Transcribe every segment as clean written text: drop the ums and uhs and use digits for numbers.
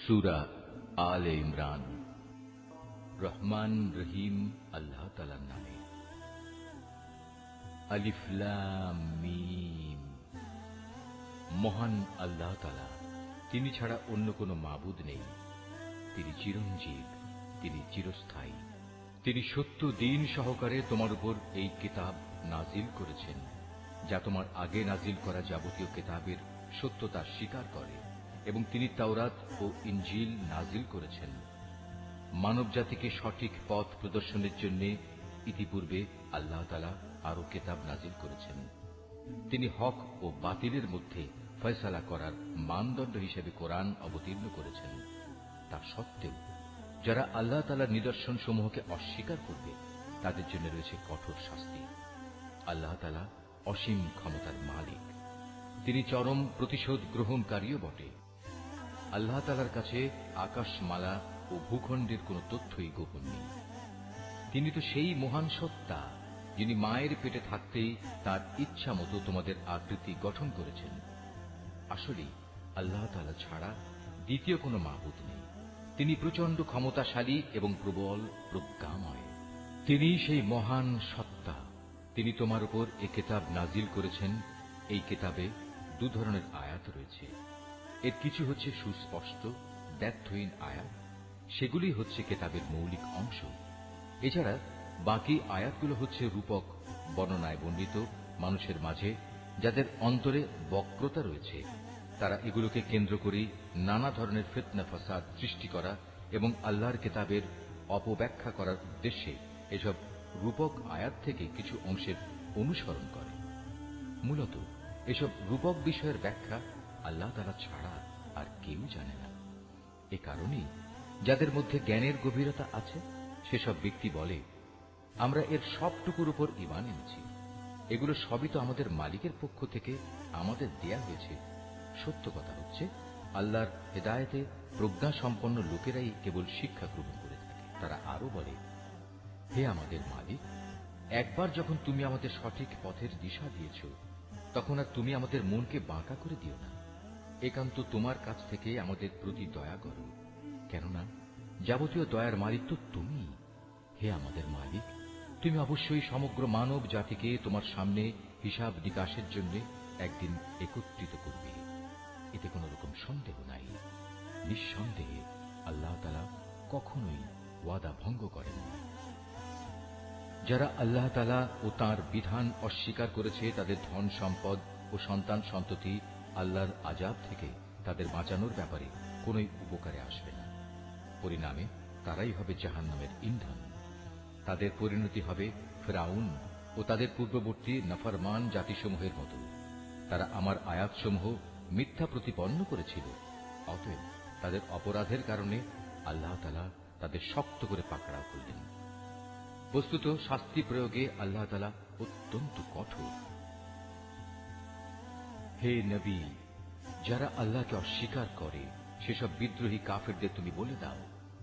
সূরা আলে ইমরান। রহমান রহিম আল্লাহ তাআলার নামে। আলিফ লাম মিম। মহান আল্লাহ তাআলা, তিনি ছাড়া অন্য কোনো মাবুদ নেই। তিনি চিরঞ্জীব, তিনি চিরস্থায়ী। তিনি সত্য দ্বীন সহকারে তোমার উপর এই কিতাব নাজিল করেছেন, যা তোমার আগে নাজিল করা যাবতীয় কিতাবের সত্যতা স্বীকার করে, এবং তিনি তাওরাত ও ইনজিল নাজিল করেছেন মানব জাতিকে সঠিক পথ প্রদর্শনের জন্য। ইতিপূর্বে আল্লাহ তাআলা আরো কিতাব নাজিল করেছেন। তিনি হক ও বাতিলের মধ্যে ফয়সালা করার মানদণ্ড হিসেবে কোরআন অবতীর্ণ করেছেন। তা সত্ত্বেও যারা আল্লাহ তাআলার নিদর্শন সমূহকে অস্বীকার করবে, তাদের জন্য রয়েছে কঠোর শাস্তি। আল্লাহ তাআলা অসীম ক্ষমতার মালিক, তিনি চরম প্রতিশোধ গ্রহণকারীও বটে। আল্লাহ তাআলার কাছে আকাশমালা ও ভূখণ্ডের কোন তথ্যই গোপন নেই। তিনি তো সেই মহান সত্তা, যিনি মায়ের পেটে থাকতেই তার ইচ্ছা মতো তোমাদের আকৃতি গঠন করেছেন। আসলে আল্লাহ তাআলা ছাড়া দ্বিতীয় কোনো মাবুদ নেই। তিনি প্রচন্ড ক্ষমতাশালী এবং প্রবল প্রজ্ঞাময়। তিনি সেই মহান সত্তা। তিনি তোমার উপর এ কিতাব নাজিল করেছেন। এই কিতাবে দু ধরনের আয়াত রয়েছে। এর কিছু হচ্ছে সুস্পষ্ট দ্ব্যর্থহীন আয়াত, সেগুলি হচ্ছে কিতাবের মৌলিক অংশ। এছাড়া বাকি আয়াতগুলো হচ্ছে রূপক বর্ণনায় বর্ণিত মানুষের মাঝে, যাদের অন্তরে বক্রতা রয়েছে। তারা এগুলোকে কেন্দ্র করে নানা ধরনের ফিতনা ফাসাদ সৃষ্টি করা এবং আল্লাহর কিতাবের অপব্যাখ্যা করার উদ্দেশ্যে এসব রূপক আয়াত থেকে কিছু অংশের অনুসরণ করে। মূলত এসব রূপক বিষয়ের ব্যাখ্যা আল্লাহ তাআলা ছাড়া আর কেউ জানে না। এ কারণেই যাদের মধ্যে জ্ঞানের গভীরতা আছে, সেসব ব্যক্তি বলে, আমরা এর সবটুকুর উপর ঈমান এনেছি। এগুলো সবই তো আমাদের মালিকের পক্ষ থেকে আমাদের দেয়া হয়েছে। সত্য কথা হচ্ছে, আল্লাহর হেদায়েতে প্রজ্ঞা সম্পন্ন লোকেরাই কেবল শিক্ষা গ্রহণ করে থাকে। তারা আরো বলে, হে আমাদের মালিক, একবার যখন তুমি আমাদের সঠিক পথের দিশা দিয়েছ, তখন আর তুমি আমাদের মনকে বাঁকা করে দিও না। একান্ত তোমার কাছ থেকে আমাদের প্রতি দয়া করো, কেননা যাবতীয় দয়ার মালিক তো তুমি। হে আমাদের মালিক, তুমি অবশ্যই সমগ্র মানব জাতিকে তোমার সামনে হিসাব নিকাশের জন্য একদিন একত্রিত করবে। এতে কোন রকম সন্দেহ নাই। নিঃসন্দেহে আল্লাহ তাআলা কখনোই ওয়াদা ভঙ্গ করেন না। যারা আল্লাহ তাআলা ও তাঁর বিধান অস্বীকার করেছে, তাদের ধন সম্পদ ও সন্তান সন্ততি আল্লাহর আযাব থেকে তাদের বাঁচানোর ব্যাপারে কোন উপকারে আসবে না। পরিণামে তারাই হবে জাহান্নামের ইন্ধন। তাদের পরিণতি হবে ফিরআউন ও তাদের পূর্ববর্তী নাফরমান জাতিসমূহের মতো। তারা আমার আয়াতসমূহ মিথ্যা প্রতিপন্ন করেছিল। অতএব তাদের অপরাধের কারণে আল্লাহ তাআলা তাদের শক্ত করে পাকড়াও করলেন। বস্তুত শাস্তি প্রয়োগে আল্লাহ তাআলা অত্যন্ত কঠোর। হে নবী, যারা আল্লাহকে অস্বীকার করে, সেসব বিদ্রোহী কাফেরদের তুমি বলে দাও,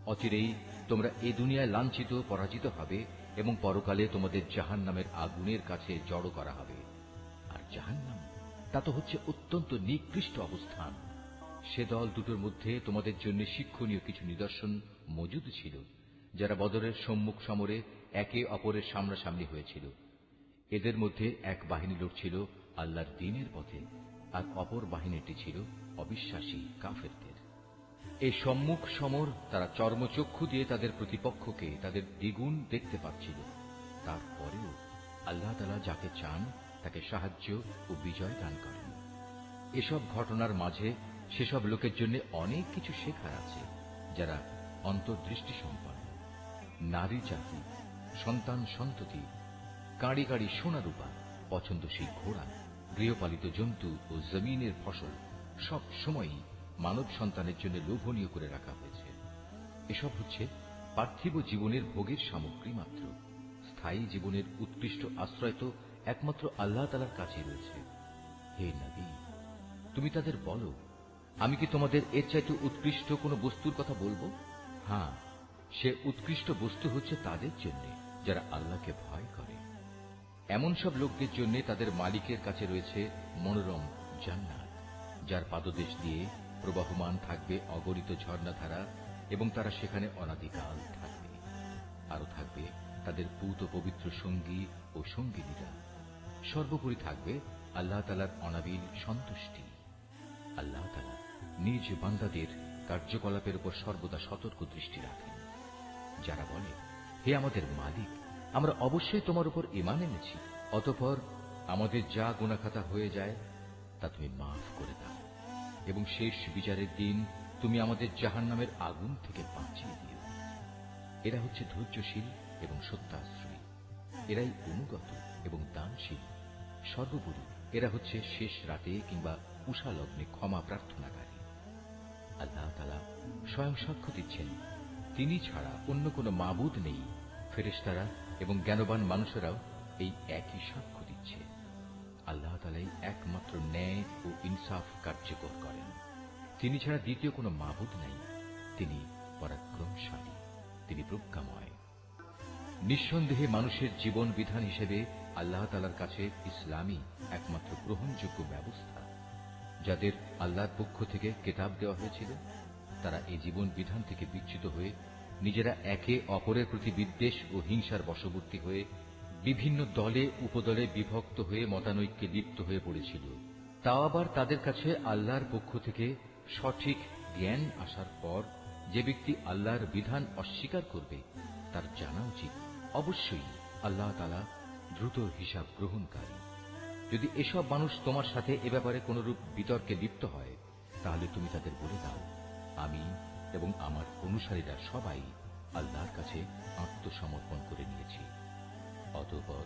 অচিরেই তোমরা এ দুনিয়ায় লাঞ্ছিত পরাজিত হবে এবং পরকালে তোমাদের জাহান্নামের আগুনের কাছে জড়ো করা হবে। আর জাহান্নাম, তা তো হচ্ছে অত্যন্ত নিকৃষ্ট অবস্থান। সে দল দুটোর মধ্যে তোমাদের জন্য শিক্ষণীয় কিছু নিদর্শন মজুদ ছিল, যারা বদরের সম্মুখ সমরে একে অপরের সামনাসামনি হয়েছিল। এদের মধ্যে এক বাহিনী লড়ছিল আল্লাহর দ্বীনের পথে, আর অপর বাহিনীটি ছিল অবিশ্বাসী কাফেরদের। এই সম্মুখ সমর তারা চর্মচক্ষু দিয়ে তাদের প্রতিপক্ষকে তাদের দ্বিগুণ দেখতে পাচ্ছিল। তারপরেও আল্লাহ তাআলা যাকে চান তাকে সাহায্য ও বিজয় দান করেন। এসব ঘটনার মাঝে সেসব লোকের জন্য অনেক কিছু শেখার আছে, যারা অন্তর্দৃষ্টি সম্পন্ন। নারী জাতি, সন্তান সন্ততি, কাঁড়ি কাঁড়ি সোনা রূপা, পছন্দসই ঘোড়া, গৃহপালিত জন্তু ও জমিনের ফসল সব সময়ই মানব সন্তানের জন্য লোভনীয় করে রাখা হয়েছে। এসব হচ্ছে পার্থিব জীবনের ভোগের সামগ্রী মাত্র। স্থায়ী জীবনের উৎকৃষ্ট আশ্রয় তো একমাত্র আল্লাহ তাআলার কাছে রয়েছে। হে নবী, তুমি তাদের বলো, আমি কি তোমাদের এর চাইতে উৎকৃষ্ট কোনো বস্তুর কথা বলবো? হ্যাঁ, সে উৎকৃষ্ট বস্তু হচ্ছে তাদের জন্য যারা আল্লাহকে ভয় করে। এমন সব লোকদের জন্য তাদের মালিকের কাছে রয়েছে মনোরম জান্নাত, যার পাদদেশ দিয়ে প্রবাহমান থাকবে অগণিত ঝর্ণাধারা এবং তারা সেখানে অনাদিকাল থাকবে। আরো থাকবে তাদের পূত পবিত্র সঙ্গী ও সঙ্গিনীরা। সর্বোপরি থাকবে আল্লাহ তাআলার অনাবিল সন্তুষ্টি। আল্লাহ তাআলা নিজ বান্দাদের কার্যকলাপের উপর সর্বদা সতর্ক দৃষ্টি রাখেন। যারা বলে, হে আমাদের মালিক, আমরা অবশ্যই তোমার উপর ঈমান এনেছি, অতঃপর আমাদের যা গুনাহখাতা হয়ে যায় তা তুমি মাফ করে দাও এবং শেষ বিচারের দিন তুমি আমাদের জাহান্নামের আগুন থেকে বাঁচিয়ে দিও। এরা হচ্ছে ধৈর্যশীল এবং সত্যাশ্রয়ী, এরাই অনুগত এবং দানশীল। সর্বোপরি এরা হচ্ছে শেষ রাতে কিংবা উষা লগ্নে ক্ষমা প্রার্থনাকারী। আল্লাহ তাআলা স্বয়ং সাক্ষ্য দিচ্ছেন, তিনি ছাড়া অন্য কোনো মাবুদ নেই। ফেরেশতারা এবং জ্ঞানবান মানুষেরাও এই একই সাক্ষ্য দিচ্ছে। আল্লাহ তাআলাই একমাত্র ন্যায় ও ইনসাফ কার্যকর করেন। তিনি ছাড়া দ্বিতীয় কোনো মাবুদ নাই। তিনি পরাক্রমশালী, তিনি প্রজ্ঞাময়। নিঃসন্দেহে মানুষের জীবন বিধান হিসেবে আল্লাহ তাআলার কাছে ইসলামই একমাত্র গ্রহণযোগ্য ব্যবস্থা। যাদের আল্লাহর পক্ষ থেকে কিতাব দেওয়া হয়েছিল, তারা এই জীবন বিধান থেকে বিচ্যুত হয়ে নিজেরা একে অপরের প্রতি বিদ্বেষ ও হিংসার বশবর্তী হয়ে বিভিন্ন দলে উপদলে বিভক্ত হয়ে মতানৈক্যে লিপ্ত হয়ে পড়েছিল। তাও আবার তাদের কাছে আল্লাহর পক্ষ থেকে সঠিক জ্ঞান আসার পর যে ব্যক্তি আল্লাহর বিধান অস্বীকার করবে, তার জানা উচিত অবশ্যই আল্লাহ তাআলা দ্রুত হিসাব গ্রহণকারী। যদি এসব মানুষ তোমার সাথে এ ব্যাপারে কোনরূপ বিতর্কে লিপ্ত হয়, তাহলে তুমি তাদের বলে দাও, আমি এবং আমার অনুসারীরা সবাই আল্লাহর কাছে আত্মসমর্পণ করে নিয়েছি। অতঃপর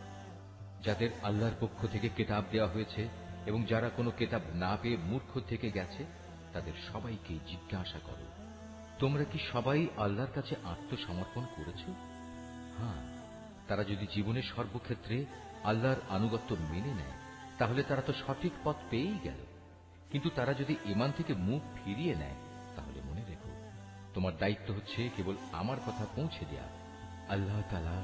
যাদের আল্লাহর পক্ষ থেকে কিতাব দেওয়া হয়েছে এবং যারা কোনো কিতাব না পেয়ে মূর্খ থেকে গেছে, তাদের সবাইকে জিজ্ঞাসা করো, তোমরা কি সবাই আল্লাহর কাছে আত্মসমর্পণ করেছ? হ্যাঁ, তারা যদি জীবনের সর্বক্ষেত্রে আল্লাহর আনুগত্য মেনে নেয়, তাহলে তারা তো সঠিক পথ পেয়েই গেল। কিন্তু তারা যদি ঈমান থেকে মুখ ফিরিয়ে নেয়, তাহলে মনে রেখো, তোমার দায়িত্ব হচ্ছে কেবল আমার কথা পৌঁছে দেয়া। আল্লাহ তাআলা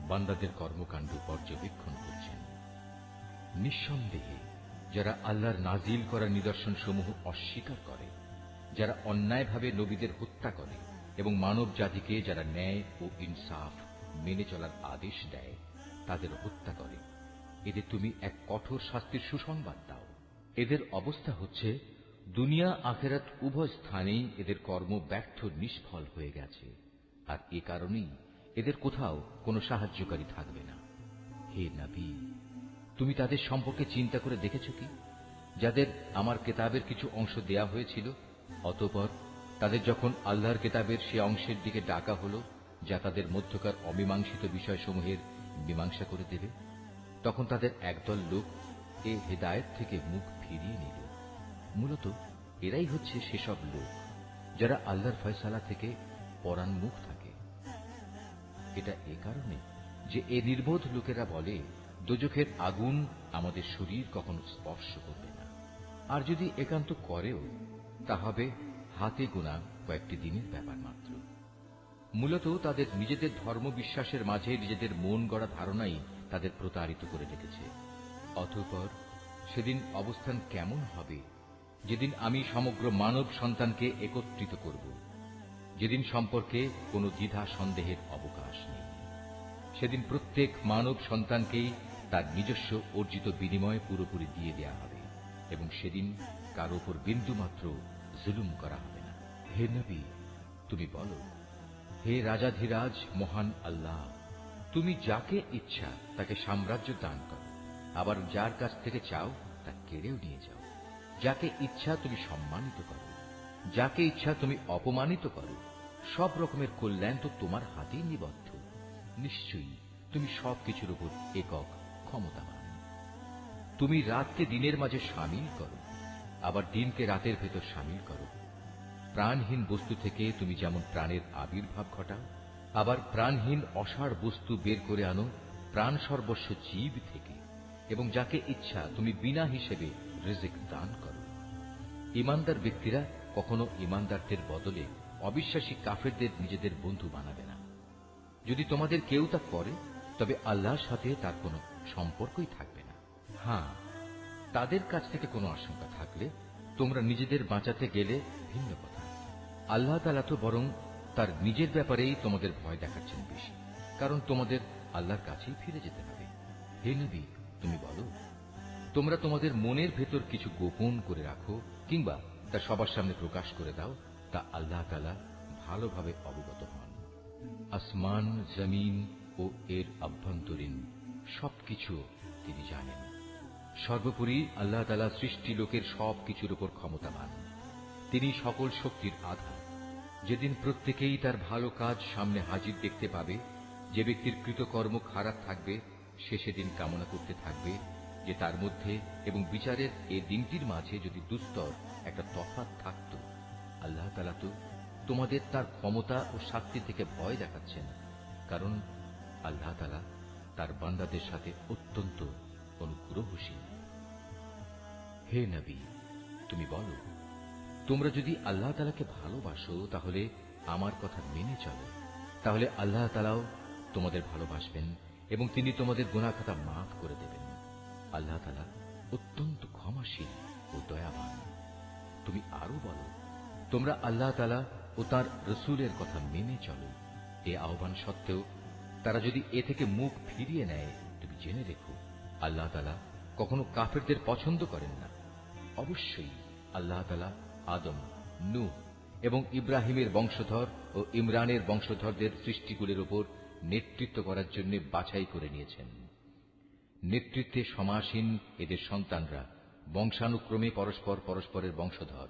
বান্দাদের কর্মকাণ্ড পর্যবেক্ষণ করছেন। নিঃসন্দেহে যারা আল্লাহর নাজিল করা নিদর্শন সমূহ অস্বীকার করে, যারা অন্যায়ভাবে নবীদের হত্যা করে এবং মানব জাতিকে যারা ন্যায় ও ইনসাফ মেনে চলার আদেশ দেয়, তাদের হত্যা করে, এদের তুমি এক কঠোর শাস্তির সুসংবাদ দাও। এদের অবস্থা হচ্ছে দুনিয়া আখিরাত উভয় স্থানেই এদের কর্ম ব্যর্থ নিষ্ফল হয়ে গেছে, আর এ কারণেই এদের কোথাও কোনো সাহায্যকারী থাকবে না। হে নবী, তুমি তাদের সম্পর্কে চিন্তা করে দেখেছ কি, যাদের আমার কিতাবের কিছু অংশ দেয়া হয়েছিল, অতঃপর তাদের যখন আল্লাহর কিতাবের সে অংশের দিকে ডাকা হলো যা তাদের মধ্যকার অমীমাংসিত বিষয়সমূহের মীমাংসা করে দেবে, তখন তাদের একদল লোক এ হেদায়েত থেকে মুখ ফিরিয়ে নিল। মূলত এরাই হচ্ছে সেসব লোক যারা আল্লাহর ফয়সালা থেকে পরান্মুখ থাকে। এটা এ কারণে যে এ নির্বোধ লোকেরা বলে, দোজখের আগুন আমাদের শরীর কখনো স্পর্শ করবে না, আর যদি একান্ত করেও তা হবে হাতে গোনা কয়েকটি দিনের ব্যাপার মাত্র। মূলত তাদের নিজেদের ধর্ম বিশ্বাসের মাঝে নিজেদের মন গড়া ধারণাই তাদের প্রতারিত করে রেখেছে। অতঃপর সেদিন অবস্থান কেমন হবে, যেদিন আমি সমগ্র মানব সন্তানকে একত্রিত করব, যেদিন সম্পর্কে কোনো দ্বিধা সন্দেহের অবকাশ নেই। সেদিন প্রত্যেক মানব সন্তানকেই তার নিজস্ব অর্জিত বিনিময় পুরোপুরি দিয়ে দেয়া হবে এবং সেদিন কারো উপর বিন্দুমাত্র জুলুম করা হবে না। হে নবী, তুমি বলো, হে রাজাধিরাজ মহান আল্লাহ, তুমি যাকে ইচ্ছা তাকে সাম্রাজ্য দান করো, আবার যার কাছ থেকে চাও তা কেড়েও নিয়ে যাও। যাকে ইচ্ছা তুমি সম্মানিত করো, যাকে ইচ্ছা তুমি অপমানিত করো। সব রকমের কল্যাণ তো তোমার হাতেই নিবদ্ধ। নিশ্চয়ই তুমি সবকিছুর উপর একক ক্ষমতাবান। তুমি রাতকে দিনের মাঝে শামিল করো, আবার দিনকে রাতের ভেতর শামিল করো। প্রাণহীন বস্তু থেকে তুমি যেমন প্রাণের আবির্ভাব ঘটাও, আবার প্রাণহীন অসাড় বস্তু বের করে আনো প্রাণ সর্বস্ব জীব থেকে, এবং যাকে ইচ্ছা তুমি বিনা হিসেবে রিজিক দান করো। ঈমানদার ব্যক্তিরা কখনো ঈমানদারদের বদলে অবিশ্বাসী কাফেরদের নিজেদের বন্ধু বানাবে না। যদি তোমাদের কেউ তা করে, তবে আল্লাহর সাথে তার কোনো সম্পর্কই থাকবে না। হ্যাঁ, তাদের কাছ থেকে কোনো আশঙ্কা থাকলে তোমরা নিজেদের বাঁচাতে গেলে ভিন্ন কথা। আল্লাহ তাআলা তো বরং তার নিজের ব্যাপারেই তোমাদের ভয় দেখাচ্ছেন বেশি, কারণ তোমাদের আল্লাহর কাছেই ফিরে যেতে হবে। হে নবী, তুমি বলো, তোমরা তোমাদের মনের ভেতর কিছু গোপন করে রাখো কিংবা তা সবার সামনে প্রকাশ করে দাও, তা আল্লাহ তাআলা ভালোভাবে অবগত হন। আসমান, জমিন ও এর আভ্যন্তরীণ সবকিছু তিনি জানেন। সর্বোপরি আল্লাহ তাআলা সৃষ্টি লোকের সবকিছুর উপর ক্ষমতাবান। তিনি সকল শক্তির আধার। যেদিন প্রত্যেকেই তার ভালো কাজ সামনে হাজির দেখতে পাবে, যে ব্যক্তির কৃতকর্ম খারাপ থাকবে সে সেদিন কামনা করতে থাকবে যে তার মধ্যে এবং বিচারের এই দিনটির মাঝে যদি দুস্তর একটা তফাৎ থাকত। আল্লাহ তাআলা তো তোমাদের তার ক্ষমতা ও শাস্তি থেকে ভয় দেখাচ্ছেন, কারণ আল্লাহ তাআলা তার বান্দাদের সাথে অত্যন্ত অনুগ্রহশীল। হে নবী, তুমি বলো, তোমরা যদি আল্লাহ তাআলাকে ভালোবাসো তাহলে আমার কথা মেনে চলো, তাহলে আল্লাহ তাআলাও তোমাদের ভালোবাসবেন এবং তিনি তোমাদের গুনাহ খাতা মাফ করে দেবেন। আল্লাহ তাআলা অত্যন্ত ক্ষমাশীল ও দয়াবান। তুমি আরো বলো, তোমরা আল্লাহ তাআলা ও তার রাসূলের কথা মেনে চলো। এ আহ্বান সত্ত্বেও তারা যদি এ থেকে মুখ ফিরিয়ে নেয়, তুমি জেনে রেখো আল্লাহ তাআলা কখনো কাফেরদের পছন্দ করেন না। অবশ্যই আল্লাহ তাআলা আদম, নূহ এবং ইব্রাহিমের বংশধর ও ইমরানের বংশধরদের সৃষ্টিগুলির উপর নেতৃত্ব করার জন্য বাছাই করে নিয়েছেন। নেতৃত্বে সমাসীন এদের সন্তানরা বংশানুক্রমে পরস্পরের বংশধর।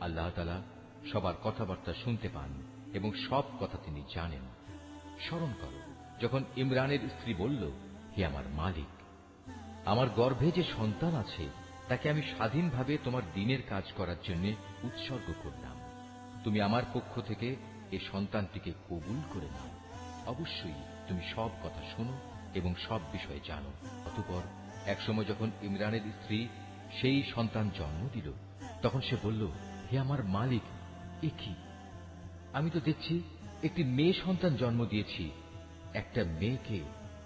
আল্লাহ তাআলা সবার কথাবার্তা শুনতে পান এবং সব কথা তিনি জানেন। স্মরণ করো, যখন ইমরানের স্ত্রী বলল, হে আমার মালিক, আমার গর্ভে যে সন্তান আছে তাকে আমি স্বাধীনভাবে তোমার দ্বীনের কাজ করার জন্য উৎসর্গ করলাম। তুমি আমার পক্ষ থেকে এ সন্তানটিকে কবুল করে নাও। অবশ্যই তুমি সব কথা শোনো এবং সব বিষয়ে জানো। অতঃপর একসময় যখন ইমরানের স্ত্রী সেই সন্তান জন্ম দিল, তখন সে বলল, হে আমার মালিক, এ কি? আমি তো দেখছি একটি মেয়ে সন্তান জন্ম দিয়েছি। একটা মেয়েকে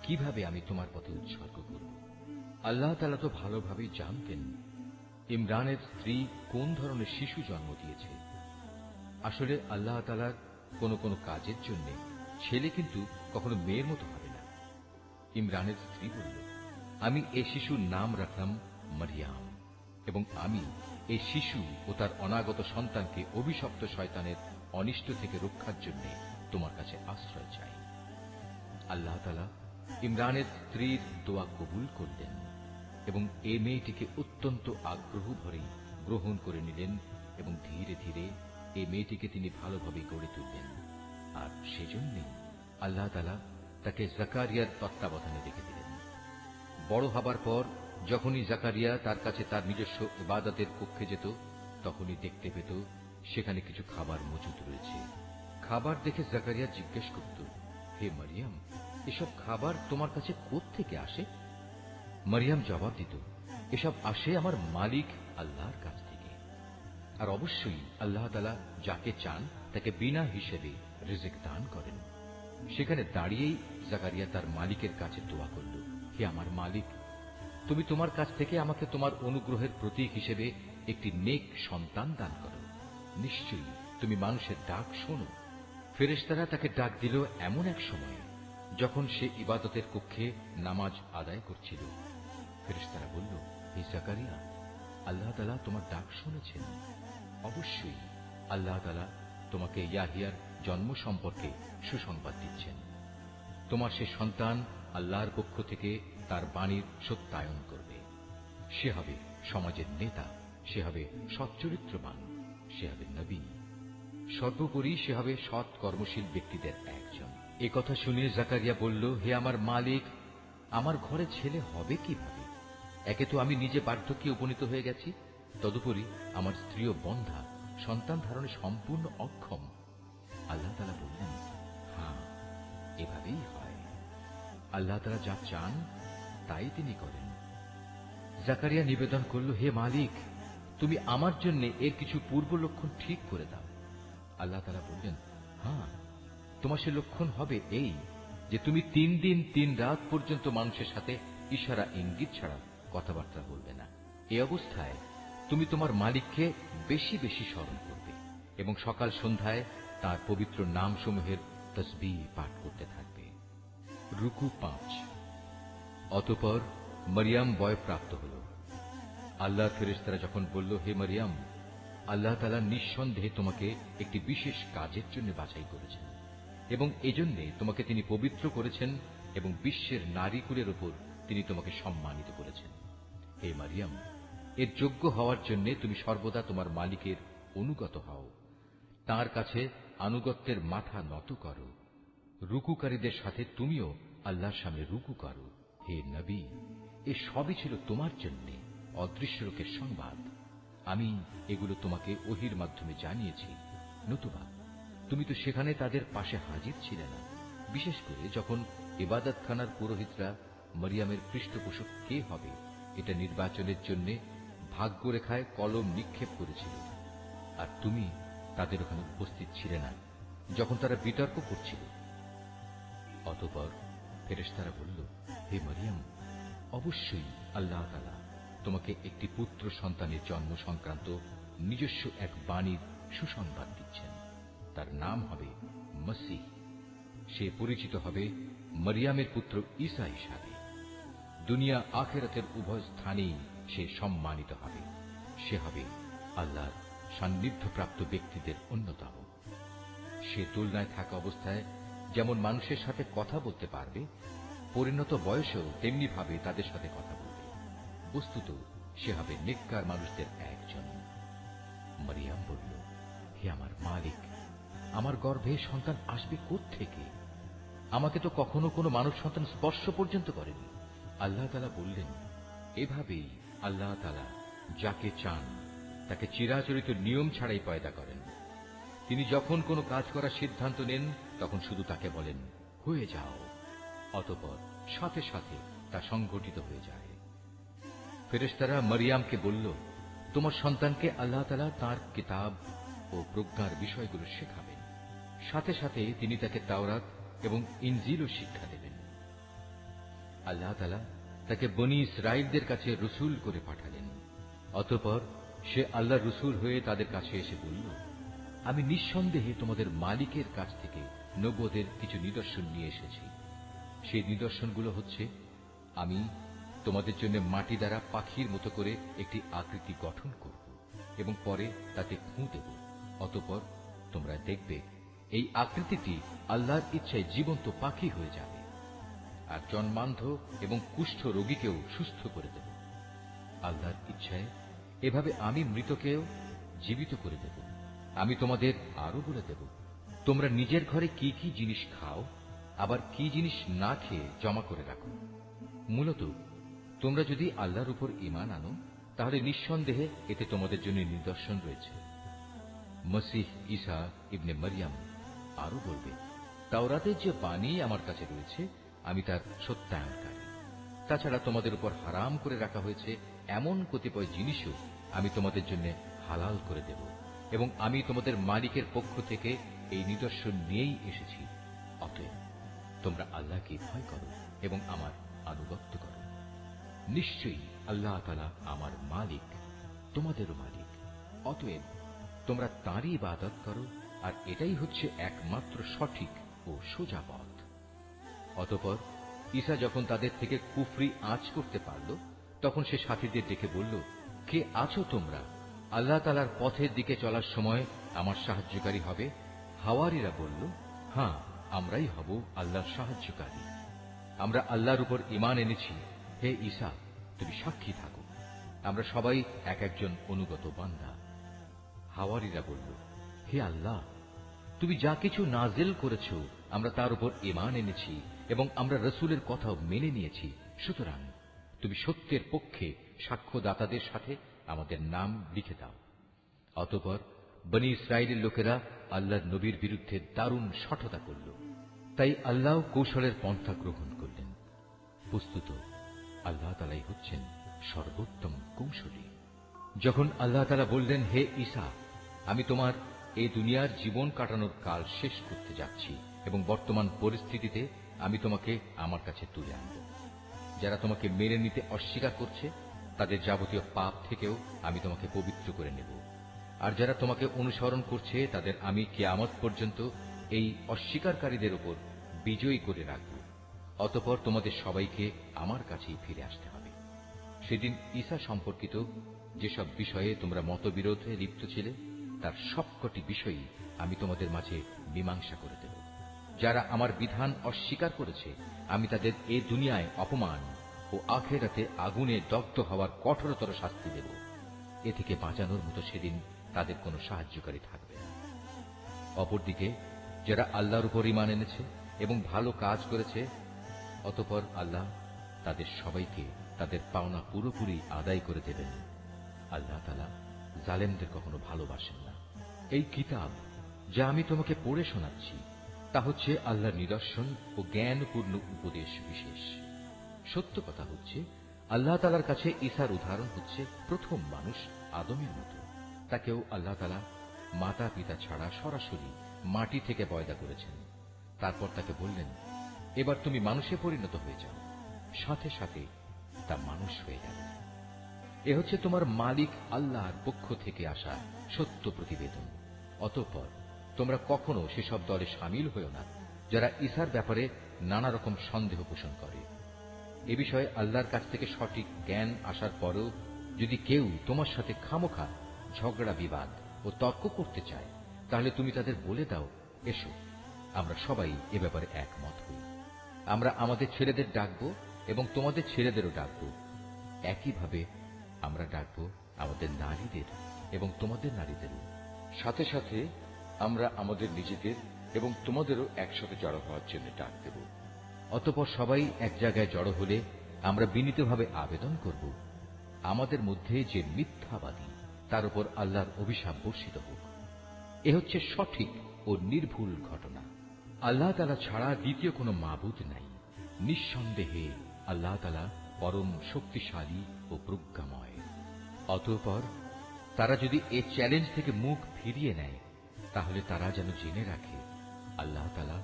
কিভাবে আমি তোমার পথে উৎসর্গ করব? আল্লাহ তাআলা তো ভালোভাবেই জানতেন ইমরানের স্ত্রী কোন ধরনের শিশু জন্ম দিয়েছে। আসলে আল্লাহ তাআলার কোন কোন কাজের জন্য ছেলে কিন্তু কখনো মেয়ের মতো হবে না। ইমরানের স্ত্রী বলল, আমি এ শিশুর নাম রাখলাম মারিয়াম, এবং আমি এই শিশু ও তার অনাগত সন্তানকে অভিশপ্ত শয়তানের অনিষ্ট থেকে রক্ষার জন্য তোমার কাছে আশ্রয় চাই। আল্লাহ তাআলা ইমরানের স্ত্রীর দোয়া কবুল করলেন এবং এই মেয়েটিকে অত্যন্ত আগ্রহ ভরে গ্রহণ করে নিলেন এবং ধীরে ধীরে এই মেয়েটিকে তিনি ভালোভাবে গড়ে তুললেন। আর সেজন্যই আল্লাহ তাআলা তাকে জাকারিয়ার তত্ত্বাবধানে রেখে দিলেন। বড় হবার পর যখনই জাকারিয়া তার কাছে তার নিজস্ব ইবাদতের কক্ষে যেত, তখনই দেখতে পেত সেখানে কিছু খাবার মজুদ রয়েছে। খাবার দেখে জাকারিয়া জিজ্ঞেস করত, হে মারিয়াম, এসব খাবার তোমার কাছে কোত্থেকে আসে? মারিয়াম জবাব দিত, এসব আসে আমার মালিক আল্লাহর কাছ থেকে। আর অবশ্যই আল্লাহ তাআলা যাকে চান তাকে বিনা হিসেবে রিজিক দান করেন। সেখানে দাঁড়িয়েই জাকারিয়া তার মালিকের কাছে দোয়া করল, হে আমার মালিক, তুমি তোমার কাছ থেকে আমাকে তোমার অনুগ্রহের প্রতীক হিসেবে একটি নেক সন্তান দান করো। নিশ্চয়ই তুমি মানুষের ডাক শোনো। ফেরেশতারা তাকে ডাক দিল এমন এক সময়ে যখন সে ইবাদতের কক্ষে নামাজ আদায় করছিল। ফেরেশতারা বলল, হে জাকারিয়া, আল্লাহ তাআলা তোমার ডাক শুনেছেন। অবশ্যই আল্লাহ তাআলা তোমাকে ইয়াহিয়ার জন্ম সম্পর্কে সুসংবাদ দিচ্ছেন। তোমার সে সন্তান আল্লাহর পক্ষ থেকে তার বাণীর সত্যায়ন করবে। সে হবে সমাজের নেতা, সে হবে সচ্চরিত্রবান, সে হবে নবী, সর্বোপরি সে হবে সৎ কর্মশীল ব্যক্তিদের একজন। এ কথা শুনে জাকারিয়া বলল, হে আমার মালিক, আমার ঘরে ছেলে হবে কিভাবে? একে তো আমি নিজে বার্ধক্যে উপনীত হয়ে গেছি, তদুপরি আমার স্ত্রীও বন্ধা, সন্তান ধারণে সম্পূর্ণ অক্ষম। আল্লাহ তাআলা বললেন, হ্যাঁ, এভাবেই হয়। আল্লাহ তাআলা যা চান তাই তিনি করেন। জাকারিয়া নিবেদন করল, হে মালিক, তুমি আমার জন্য এর কিছু পূর্ব লক্ষণ ঠিক করে দাও। আল্লাহ তাআলা বললেন, হ্যাঁ, তোমার সে লক্ষণ হবে এই যে তুমি 3 দিন 3 রাত পর্যন্ত মানুষের সাথে ইশারা ইঙ্গিত ছাড়া কথাবার্তা বলবে না। এই অবস্থায় তুমি তোমার মালিককে বেশি বেশি স্মরণ করবে এবং সকাল সন্ধ্যায় তার পবিত্র নামসমূহের তসবিহ পাঠ করতে থাকবে। রুকু 5। অতঃপর মরিয়ম বয়প্রাপ্ত হল। আল্লাহর ফেরেশতারা যখন বলল, হে মরিয়ম, আল্লাহ তাআলা নিঃসন্দেহে তোমাকে একটি বিশেষ কাজের জন্য বাছাই করেছেন এবং এজন্য তোমাকে তিনি পবিত্র করেছেন এবং বিশ্বের নারীকুলের উপর তিনি তোমাকে সম্মানিত করেছেন। হে মরিয়ম, এর যোগ্য হওয়ার জন্য তুমি সর্বদা তোমার মালিকের অনুগত হও, তার কাছে আনুগত্যের মাথা নত করো। রুকুকারীদের সাথে তুমিও আল্লাহর সামনে রুকু করো। হে নবী, এ সবই ছিল তোমার জন্য অদৃশ্য লোকের সংবাদ। আমি এগুলো তোমাকে ওহীর মাধ্যমে জানিয়েছি, নতুবা তুমি তো সেখানে তাদের পাশে হাজির ছিলে না, বিশেষ করে যখন ইবাদতখানার পুরোহিতরা মরিয়মের পৃষ্ঠপোষক কে হবে এটা নির্বাচনের জন্য ভাগ্যরেখায় কলম নিক্ষেপ করেছিল, আর তুমি তাদের ওখানে উপস্থিত ছিলে না যখন তারা বিতর্ক করছিল। অতঃপর ফেরেশতারা বলল, হে মরিয়ম, অবশ্যই আল্লাহ তাআলা তোমাকে একটি পুত্র সন্তানের জন্ম সংক্রান্ত নিজস্ব এক বাণীর সুসংবাদ দিচ্ছেন। তার নাম হবে মসীহ। সে পরিচিত হবে মরিয়মের পুত্র ঈসা হিসাবে। দুনিয়া আখিরাতের উভয় স্থানেই সে সম্মানিত হবে। সে হবে আল্লাহর সান্নিধ্যপ্রাপ্ত ব্যক্তিদের অন্যতম। সে তুলনায় থাকা অবস্থায় যেমন মানুষের সাথে কথা বলতে পারবে, পরিণত বয়সেও তেমনি ভাবে তাদের সাথে কথা বলবে। বস্তুত সে হবে নেককার মানুষদের একজন। মরিয়ম বলল, হে আমার মালিক, আমার গর্ভে সন্তান আসবে কোত্থেকে? আমাকে তো কখনো কোনো মানব সন্তান স্পর্শ পর্যন্ত করেনি। আল্লাহ তাআলা বললেন, এভাবেই আল্লাহ তাআলা যাকে চান তাকে চিরাচরিত নিয়ম ছাড়াই পয়দা করেন। তিনি যখন কোনো কাজ করার সিদ্ধান্ত নেন তখন শুধু তাকে বলেন, হয়ে যাও, অতঃপর সাথে সাথে তা সংঘটিত হয়ে যায়। ফেরেশতারা মরিয়মকে বলল, তোমার সন্তানকে আল্লাহ তাআলা তাঁর কিতাব ও প্রজ্ঞার বিষয়গুলো শেখাবেন, সাথে সাথে তিনি তাকে তাওরাত এবং ইনজিলও শিক্ষা দেবেন। আল্লাহ তাআলা তাকে বনী ইসরাঈলদের কাছে রসূল করে পাঠালেন। অতঃপর সে আল্লাহর রসূল হয়ে তাদের কাছে এসে বলল, আমি নিঃসন্দেহে তোমাদের মালিকের কাছ থেকে নবুয়তের কিছু নিদর্শন নিয়ে এসেছি। সেই নিদর্শনগুলো হচ্ছে, আমি তোমাদের জন্য মাটি দ্বারা পাখির মতো করে একটি আকৃতি গঠন করব এবং পরে তাতে ফুঁ দেব। অতঃপর তোমরা দেখবে এই আকৃতিটি আল্লাহর ইচ্ছায় জীবন্ত পাখি হয়ে যাবে, আর জন্মান্ধ এবং কুষ্ঠ রোগীকেও সুস্থ করে দেব। আল্লাহর ইচ্ছায় এভাবে আমি মৃতকেও জীবিত করে দেব। আমি তোমাদের আরো বলে দেব, তোমরা নিজের ঘরে কি কি জিনিস খাও, আবার কি জিনিস না খেয়ে জমা করে রাখো। মূলত তোমরা যদি আল্লাহর উপর ঈমান আনো তাহলে নিঃসন্দেহে এতে তোমাদের জন্য নিদর্শন রয়েছে। মসীহ ঈসা ইবনে মরিয়ম আরো বলবে, তাওরাতের যে বাণী আমার কাছে রয়েছে আমি তার সত্যায়নকারী। তাছাড়া তোমাদের উপর হারাম করে রাখা হয়েছে এমন কতিপয় জিনিসও আমি তোমাদের জন্য হালাল করে দেব, এবং আমি তোমাদের মালিকের পক্ষ থেকে এই নিদর্শন নিয়েই এসেছি। অতএব তোমরা আল্লাহকে ভয় করো এবং আমার আনুগত্য করো। নিশ্চয়ই আল্লাহ তাআলা আমার মালিক, তোমাদেরও মালিক। অতএব তোমরা তাঁরই ইবাদত করো, আর এটাই হচ্ছে একমাত্র সঠিক ও সোজা পথ। অতঃপর ঈসা যখন তাদের থেকে কুফরি আঁচ করতে পারল তখন সে সাথীদের ডেকে বলল, কে আছো তোমরা? আল্লাহ তাআলার পথের দিকে চলার সময় আমার সাহায্যকারী হবে? হাওয়ারীরা বলল, হ্যাঁ, আমরাই হব আল্লাহর সাহায্যকারী। আমরা আল্লাহর উপর ঈমান এনেছি। হে ঈসা, তুমি সাক্ষী থাকো, আমরা সবাই এক একজন অনুগত বান্দা। হাওয়ারীরা বলল, হে আল্লাহ, তুমি যা কিছু নাজিল করেছ আমরা তার উপর ঈমান এনেছি এবং আমরা রাসূলের কথাও মেনে নিয়েছি। সুতরাং তুমি সত্যের পক্ষে সাক্ষ্যদাতাদের সাথে আমাদের নাম লিখে দাও। অতঃপর বনী ইসরাঈলের লোকেরা আল্লাহর নবীর বিরুদ্ধে দারুণ শঠতা করল, তাই আল্লাহ কৌশলের পন্থা গ্রহণ করলেন। বস্তুত আল্লাহ তাআলাই হচ্ছেন সর্বোত্তম কৌশলী। যখন আল্লাহ তাআলা বললেন, হে ঈসা, আমি তোমার এই দুনিয়ার জীবন কাটানোর কাল শেষ করতে যাচ্ছি এবং বর্তমান পরিস্থিতিতে আমি তোমাকে আমার কাছে তুলে আনব। যারা তোমাকে মেনে নিতে অস্বীকার করছে তাদের যাবতীয় পাপ থেকেও আমি তোমাকে পবিত্র করে নেব। আর যারা তোমাকে অনুসরণ করছে তাদের আমি কিয়ামত পর্যন্ত এই অস্বীকারীদের উপর বিজয়ী করে রাখব। অতঃপর তোমাদের সবাইকে আমার কাছেই ফিরে আসতে হবে। সেদিন ঈসা সম্পর্কিত যেসব বিষয়ে তোমরা মতবিরোধে লিপ্ত ছিলে তার সবকটি বিষয়ই আমি তোমাদের মাঝে মীমাংসা করে দেব। যারা আমার বিধান অস্বীকার করেছে আমি তাদের এ দুনিয়ায় অপমান ও আখিরাতে আগুনে দগ্ধ হওয়ার কঠোরতর শাস্তি দেব। এ থেকে বাঁচানোর মতো সেদিন তাদের কোনো সাহায্যকারী থাকবে না। অপরদিকে যারা আল্লাহর উপর ঈমান এনেছে এবং ভালো কাজ করেছে অতঃপর আল্লাহ তাদের সবাইকে তাদের পাওনা পুরোপুরি আদায় করে দেবেন। আল্লাহ তাআলা জালেমদের কখনো ভালোবাসেন না। এই কিতাব যা আমি তোমাকে পড়ে শোনাচ্ছি তা হচ্ছে আল্লাহর নিদর্শন ও জ্ঞানপূর্ণ উপদেশ বিশেষ। সত্য কথা হচ্ছে আল্লাহ তাআলার কাছে ঈসার উদাহরণ হচ্ছে প্রথম মানুষ আদমের মতো। তাকেও আল্লাহ তাআলা মাতা পিতা ছাড়া সরাসরি মাটি থেকে পয়দা করেছেন। তারপর তাকে বললেন, এবার তুমি মানুষে পরিণত হয়ে যাও। সাথে সাথে তা মানুষ হয়ে গেল। এ হচ্ছে তোমার মালিক আল্লাহর পক্ষ থেকে আসা সত্য প্রতিবেদন। অতঃপর তোমরা কখনো সেসব দলে সামিল হও না যারা ঈসার ব্যাপারে নানা রকম সন্দেহ পোষণ করে। এ বিষয়ে আল্লাহর কাছ থেকে সঠিক জ্ঞান আসার পরেও যদি কেউ তোমার সাথে খামোখা ঝগড়া বিবাদ ও তর্ক করতে চায় তাহলে তুমি তাদের বলে দাও, এসো আমরা সবাই এ ব্যাপারে একমত হই। আমরা আমাদের ছেলেদের ডাকব এবং তোমাদের ছেলেদেরও ডাকব। একইভাবে আমরা ডাকব আমাদের নারীদের এবং তোমাদের নারীদেরও। সাথে সাথে আমরা আমাদের নিজেদের এবং তোমাদেরও একসাথে জড়ো হওয়ার জন্য ডাক দেব। অতঃপর সবাই এক জায়গায় জড়ো হলে আমরা বিনীতভাবে আবেদন করব, আমাদের মধ্যে যে মিথ্যাবাদী তার উপর আল্লাহর অভিশাপ বর্ষিত হোক। এ হচ্ছে সঠিক ও নির্ভুল ঘটনা। আল্লাহ তাআলা ছাড়া দ্বিতীয় কোনো মাবুদ নাই। নিঃসন্দেহে আল্লাহ তাআলা পরম শক্তিশালী ও প্রজ্ঞাময়। অতঃপর তারা যদি এ চ্যালেঞ্জ থেকে মুখ ফিরিয়ে নেয় তাহলে তারা যেন জেনে রাখে আল্লাহ তাআলা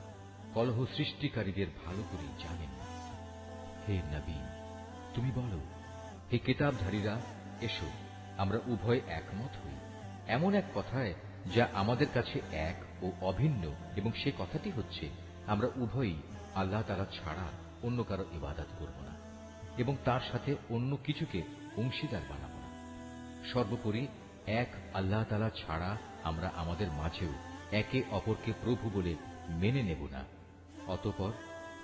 কলহ সৃষ্টিকারীদের ভালো করেই জানেন। হে নবী, তুমি বলো, হে কিতাবধারীরা, এসো আমরা উভয় একমত হই এমন এক কথায় যা আমাদের কাছে এক ও অভিন্ন, এবং সে কথাটি হচ্ছে আমরা উভয়ই আল্লাহ তাআলা ছাড়া অন্য কারো ইবাদত করব না এবং তার সাথে অন্য কিছুকে অংশীদার বানাবো না। সর্বোপরি এক আল্লাহ তাআলা ছাড়া আমরা আমাদের মাঝেও একে অপরকে প্রভু বলে মেনে নেব না। অতঃপর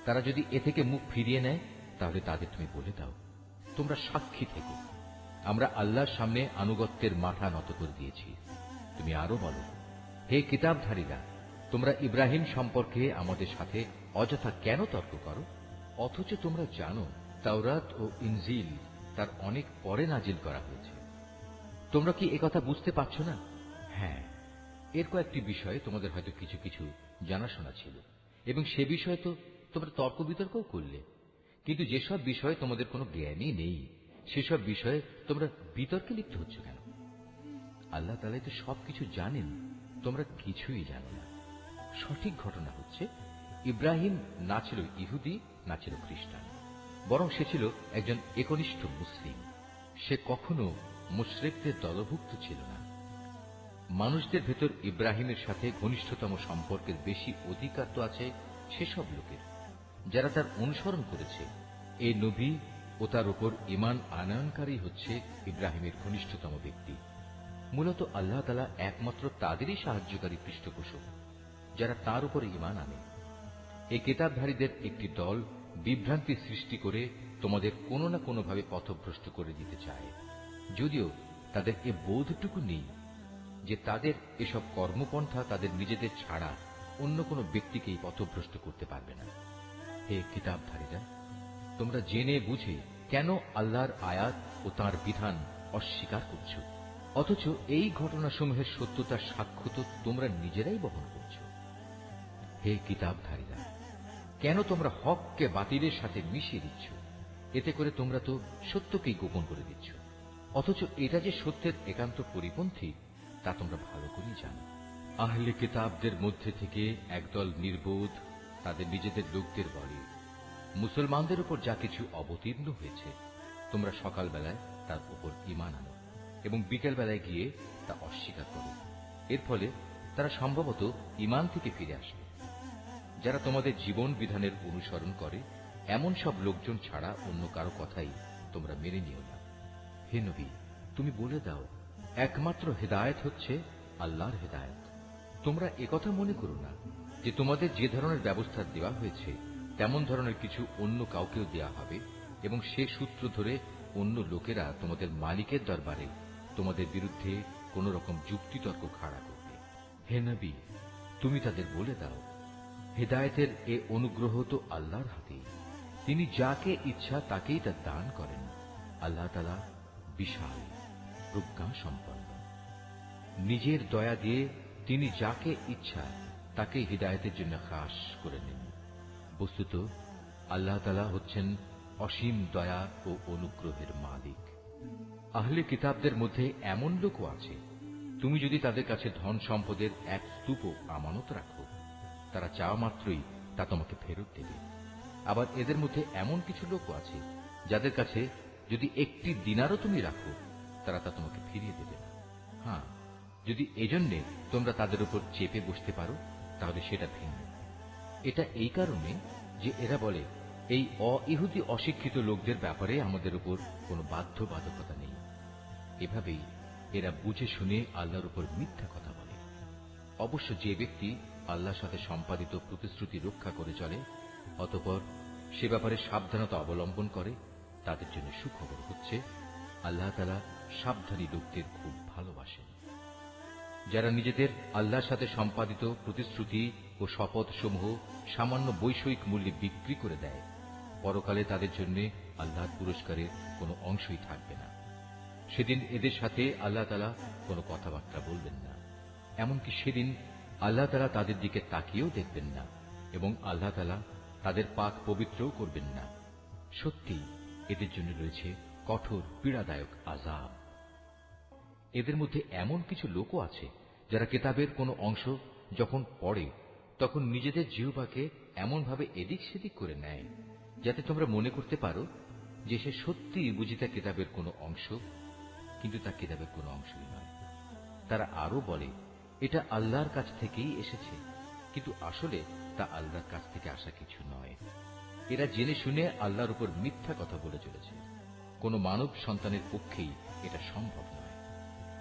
তারা যদি এ থেকে মুখ ফিরিয়ে নেয় তাহলে তাদের তুমি বলে দাও, তোমরা সাক্ষী থেকো, আমরা আল্লাহর সামনে আনুগত্যের মাথা নত করে দিয়েছি। তুমি আরো বলো, হে কিতাবধারীরা, তোমরা ইব্রাহিম সম্পর্কে আমাদের সাথে অযথা কেন তর্ক করো, অথচ তোমরা জানো তাওরাত ও ইনজিল তার অনেক পরে নাজিল করা হয়েছে। তোমরা কি একথা বুঝতে পারছো না? হ্যাঁ, এর কয়েকটি বিষয়ে তোমাদের হয়তো কিছু কিছু জানাশোনা ছিল এবং সে বিষয়ে তো তোমরা তর্ক বিতর্কও করলে, কিন্তু যেসব বিষয়ে তোমাদের কোনো জ্ঞানই নেই সেসব বিষয়ে তোমরা বিতর্কে লিপ্ত হচ্ছ কেন? আল্লাহ তাআলা তো সবকিছু জানেন, তোমরা কিছুই জানো না। সঠিক ঘটনা হচ্ছে ইব্রাহিম না ছিল ইহুদি না ছিল খ্রিস্টান, বরং সে ছিল একজন একনিষ্ঠ মুসলিম। সে কখনো মুশরিকদের দলভুক্ত ছিল না। মানুষদের ভেতর ইব্রাহিমের সাথে ঘনিষ্ঠতম সম্পর্কের বেশি অধিকার তো আছে সেসব লোকের যারা তার অনুসরণ করেছে। এই নবী ও তার উপর ঈমান আনয়নকারী হচ্ছে ইব্রাহিমের ঘনিষ্ঠতম ব্যক্তি। মূলত আল্লাহ তাআলা একমাত্র তাদেরই সাহায্যকারী পৃষ্ঠপোষক যারা তার উপর ঈমান আনে। এই কিতাবধারীদের একটি দল বিভ্রান্তি সৃষ্টি করে তোমাদের কোনো না কোনোভাবে পথভ্রষ্ট করে দিতে চায়, যদিও তাদের এ বোধটুকু নেই যে তাদের এসব কর্মপন্থা তাদের নিজেদের ছাড়া অন্য কোনো ব্যক্তিকেই পথভ্রষ্ট করতে পারবে না। হে কিতাবধারীরা, তোমরা জেনে বুঝে কেন আল্লাহর আয়াত ও তাঁর বিধান অস্বীকার করছ, অথচ এই ঘটনাসমূহের সত্যতার সাক্ষ্য তো তোমরা নিজেরাই বহন করছ। হে কিতাবধারীরা, কেন তোমরা হককে বাতিলের সাথে মিশিয়ে দিচ্ছ? এতে করে তোমরা তো সত্যকেই গোপন করে দিচ্ছ, অথচ এটা যে সত্যের একান্ত পরিপন্থী তা তোমরা ভালো করেই জানো। আহলে কিতাবদের মধ্যে থেকে একদল নির্বোধ তাদের নিজেদের লোকদের বলে, মুসলমানদের উপর যা কিছু অবতীর্ণ হয়েছে তোমরা সকালবেলায় তার উপর ঈমান আনো এবং বিকেল বেলায় গিয়ে তা অস্বীকার করো। এর ফলে তারা সম্ভবত ঈমান থেকে ফিরে আসবে। যারা তোমাদের জীবন বিধানের অনুসরণ করে এমন সব লোকজন ছাড়া অন্য কারো কথাই তোমরা মেনে নিও না। হে নবী, তুমি বলে দাও, একমাত্র হেদায়েত হচ্ছে আল্লাহর হেদায়েত। তোমরা একথা মনে করো না যে তোমাদের যে ধরনের ব্যবস্থা দেওয়া হয়েছে তেমন ধরনের কিছু অন্য কাউকেও দেয়া হবে এবং সে সূত্র ধরে অন্য লোকেরা তোমাদের মালিকের দরবারে তোমাদের বিরুদ্ধে কোন রকম যুক্তিতর্ক খাড়া করবে। হে নবী, তুমি তাদের বলে দাও, হেদায়েতের এ অনুগ্রহ তো আল্লাহর হাতেই। তিনি যাকে ইচ্ছা তাকেই তা দান করেন। আল্লাহ তাআলা বিশাল প্রজ্ঞা সম্পন্ন। নিজের দয়া দিয়ে তিনি যাকে ইচ্ছা তাকে হিদায়াতের জন্য খাস করে নেন। বস্তুত আল্লাহ তাআলা হচ্ছেন অসীম দয়া ও অনুগ্রহের মালিক। আহলে কিতাবদের মধ্যে এমন লোকও আছে, তুমি যদি তাদের কাছে ধন সম্পদের এক স্তূপ আমানত রাখো, তারা চাওয়া মাত্রই তা তোমাকে ফেরত দেবে। আবার এদের মধ্যে এমন কিছু লোকও আছে যাদের কাছে যদি একটি দিনারও তুমি রাখো, তারা তা তোমাকে ফিরিয়ে দেবে না। হ্যাঁ, যদি এজন্যে তোমরা তাদের উপর চেপে বসতে পারো তাহলে সেটা ভিন্ন। এটা এই কারণে যে এরা বলে, এই অইহুদি অশিক্ষিত লোকদের ব্যাপারে আমাদের উপর কোনো বাধ্যবাধকতা নেই। এভাবেই এরা বুঝে শুনে আল্লাহর উপর মিথ্যা কথা বলে। অবশ্য যে ব্যক্তি আল্লাহর সাথে সম্পাদিত প্রতিশ্রুতি রক্ষা করে চলে, অতঃপর সে ব্যাপারে সাবধানতা অবলম্বন করে, তাদের জন্য সুখবর হচ্ছে আল্লাহ তাআলা সাবধানী লোকদের খুব ভালোবাসেন। যারা নিজেদের আল্লাহর সাথে সম্পাদিত প্রতিশ্রুতি ও শপথ সমূহ সামান্য বৈষয়িক মূল্যে বিক্রি করে দেয়, পরকালে তাদের জন্য আল্লাহর পুরস্কারের কোনো অংশই থাকবে না। সেদিন এদের সাথে আল্লাহ তাআলা কোনো কথাবার্তা বলবেন না। এমনকি সেদিন আল্লাহ তাআলা তাদের দিকে তাকিয়েও দেখবেন না এবং আল্লাহ তাআলা তাদের পাক পবিত্রও করবেন না। সত্যি এদের জন্য রয়েছে কঠোর পীড়াদায়ক আযাব। এদের মধ্যে এমন কিছু লোকও আছে যারা কিতাবের কোনো অংশ যখন পড়ে তখন নিজেদের জিহ্বাকে এমনভাবে এদিক সেদিক করে নেয় যাতে তোমরা মনে করতে পারো যে সে সত্যিই বুঝি তা কিতাবের কোনো অংশ, কিন্তু তা কিতাবের কোনো অংশই নয়। তারা আরো বলে, এটা আল্লাহর কাছ থেকেই এসেছে, কিন্তু আসলে তা আল্লাহর কাছ থেকে আসা কিছু নয়। এরা জেনে শুনে আল্লাহর উপর মিথ্যা কথা বলে চলেছে। কোন মানব সন্তানের পক্ষেই এটা সম্ভব নয়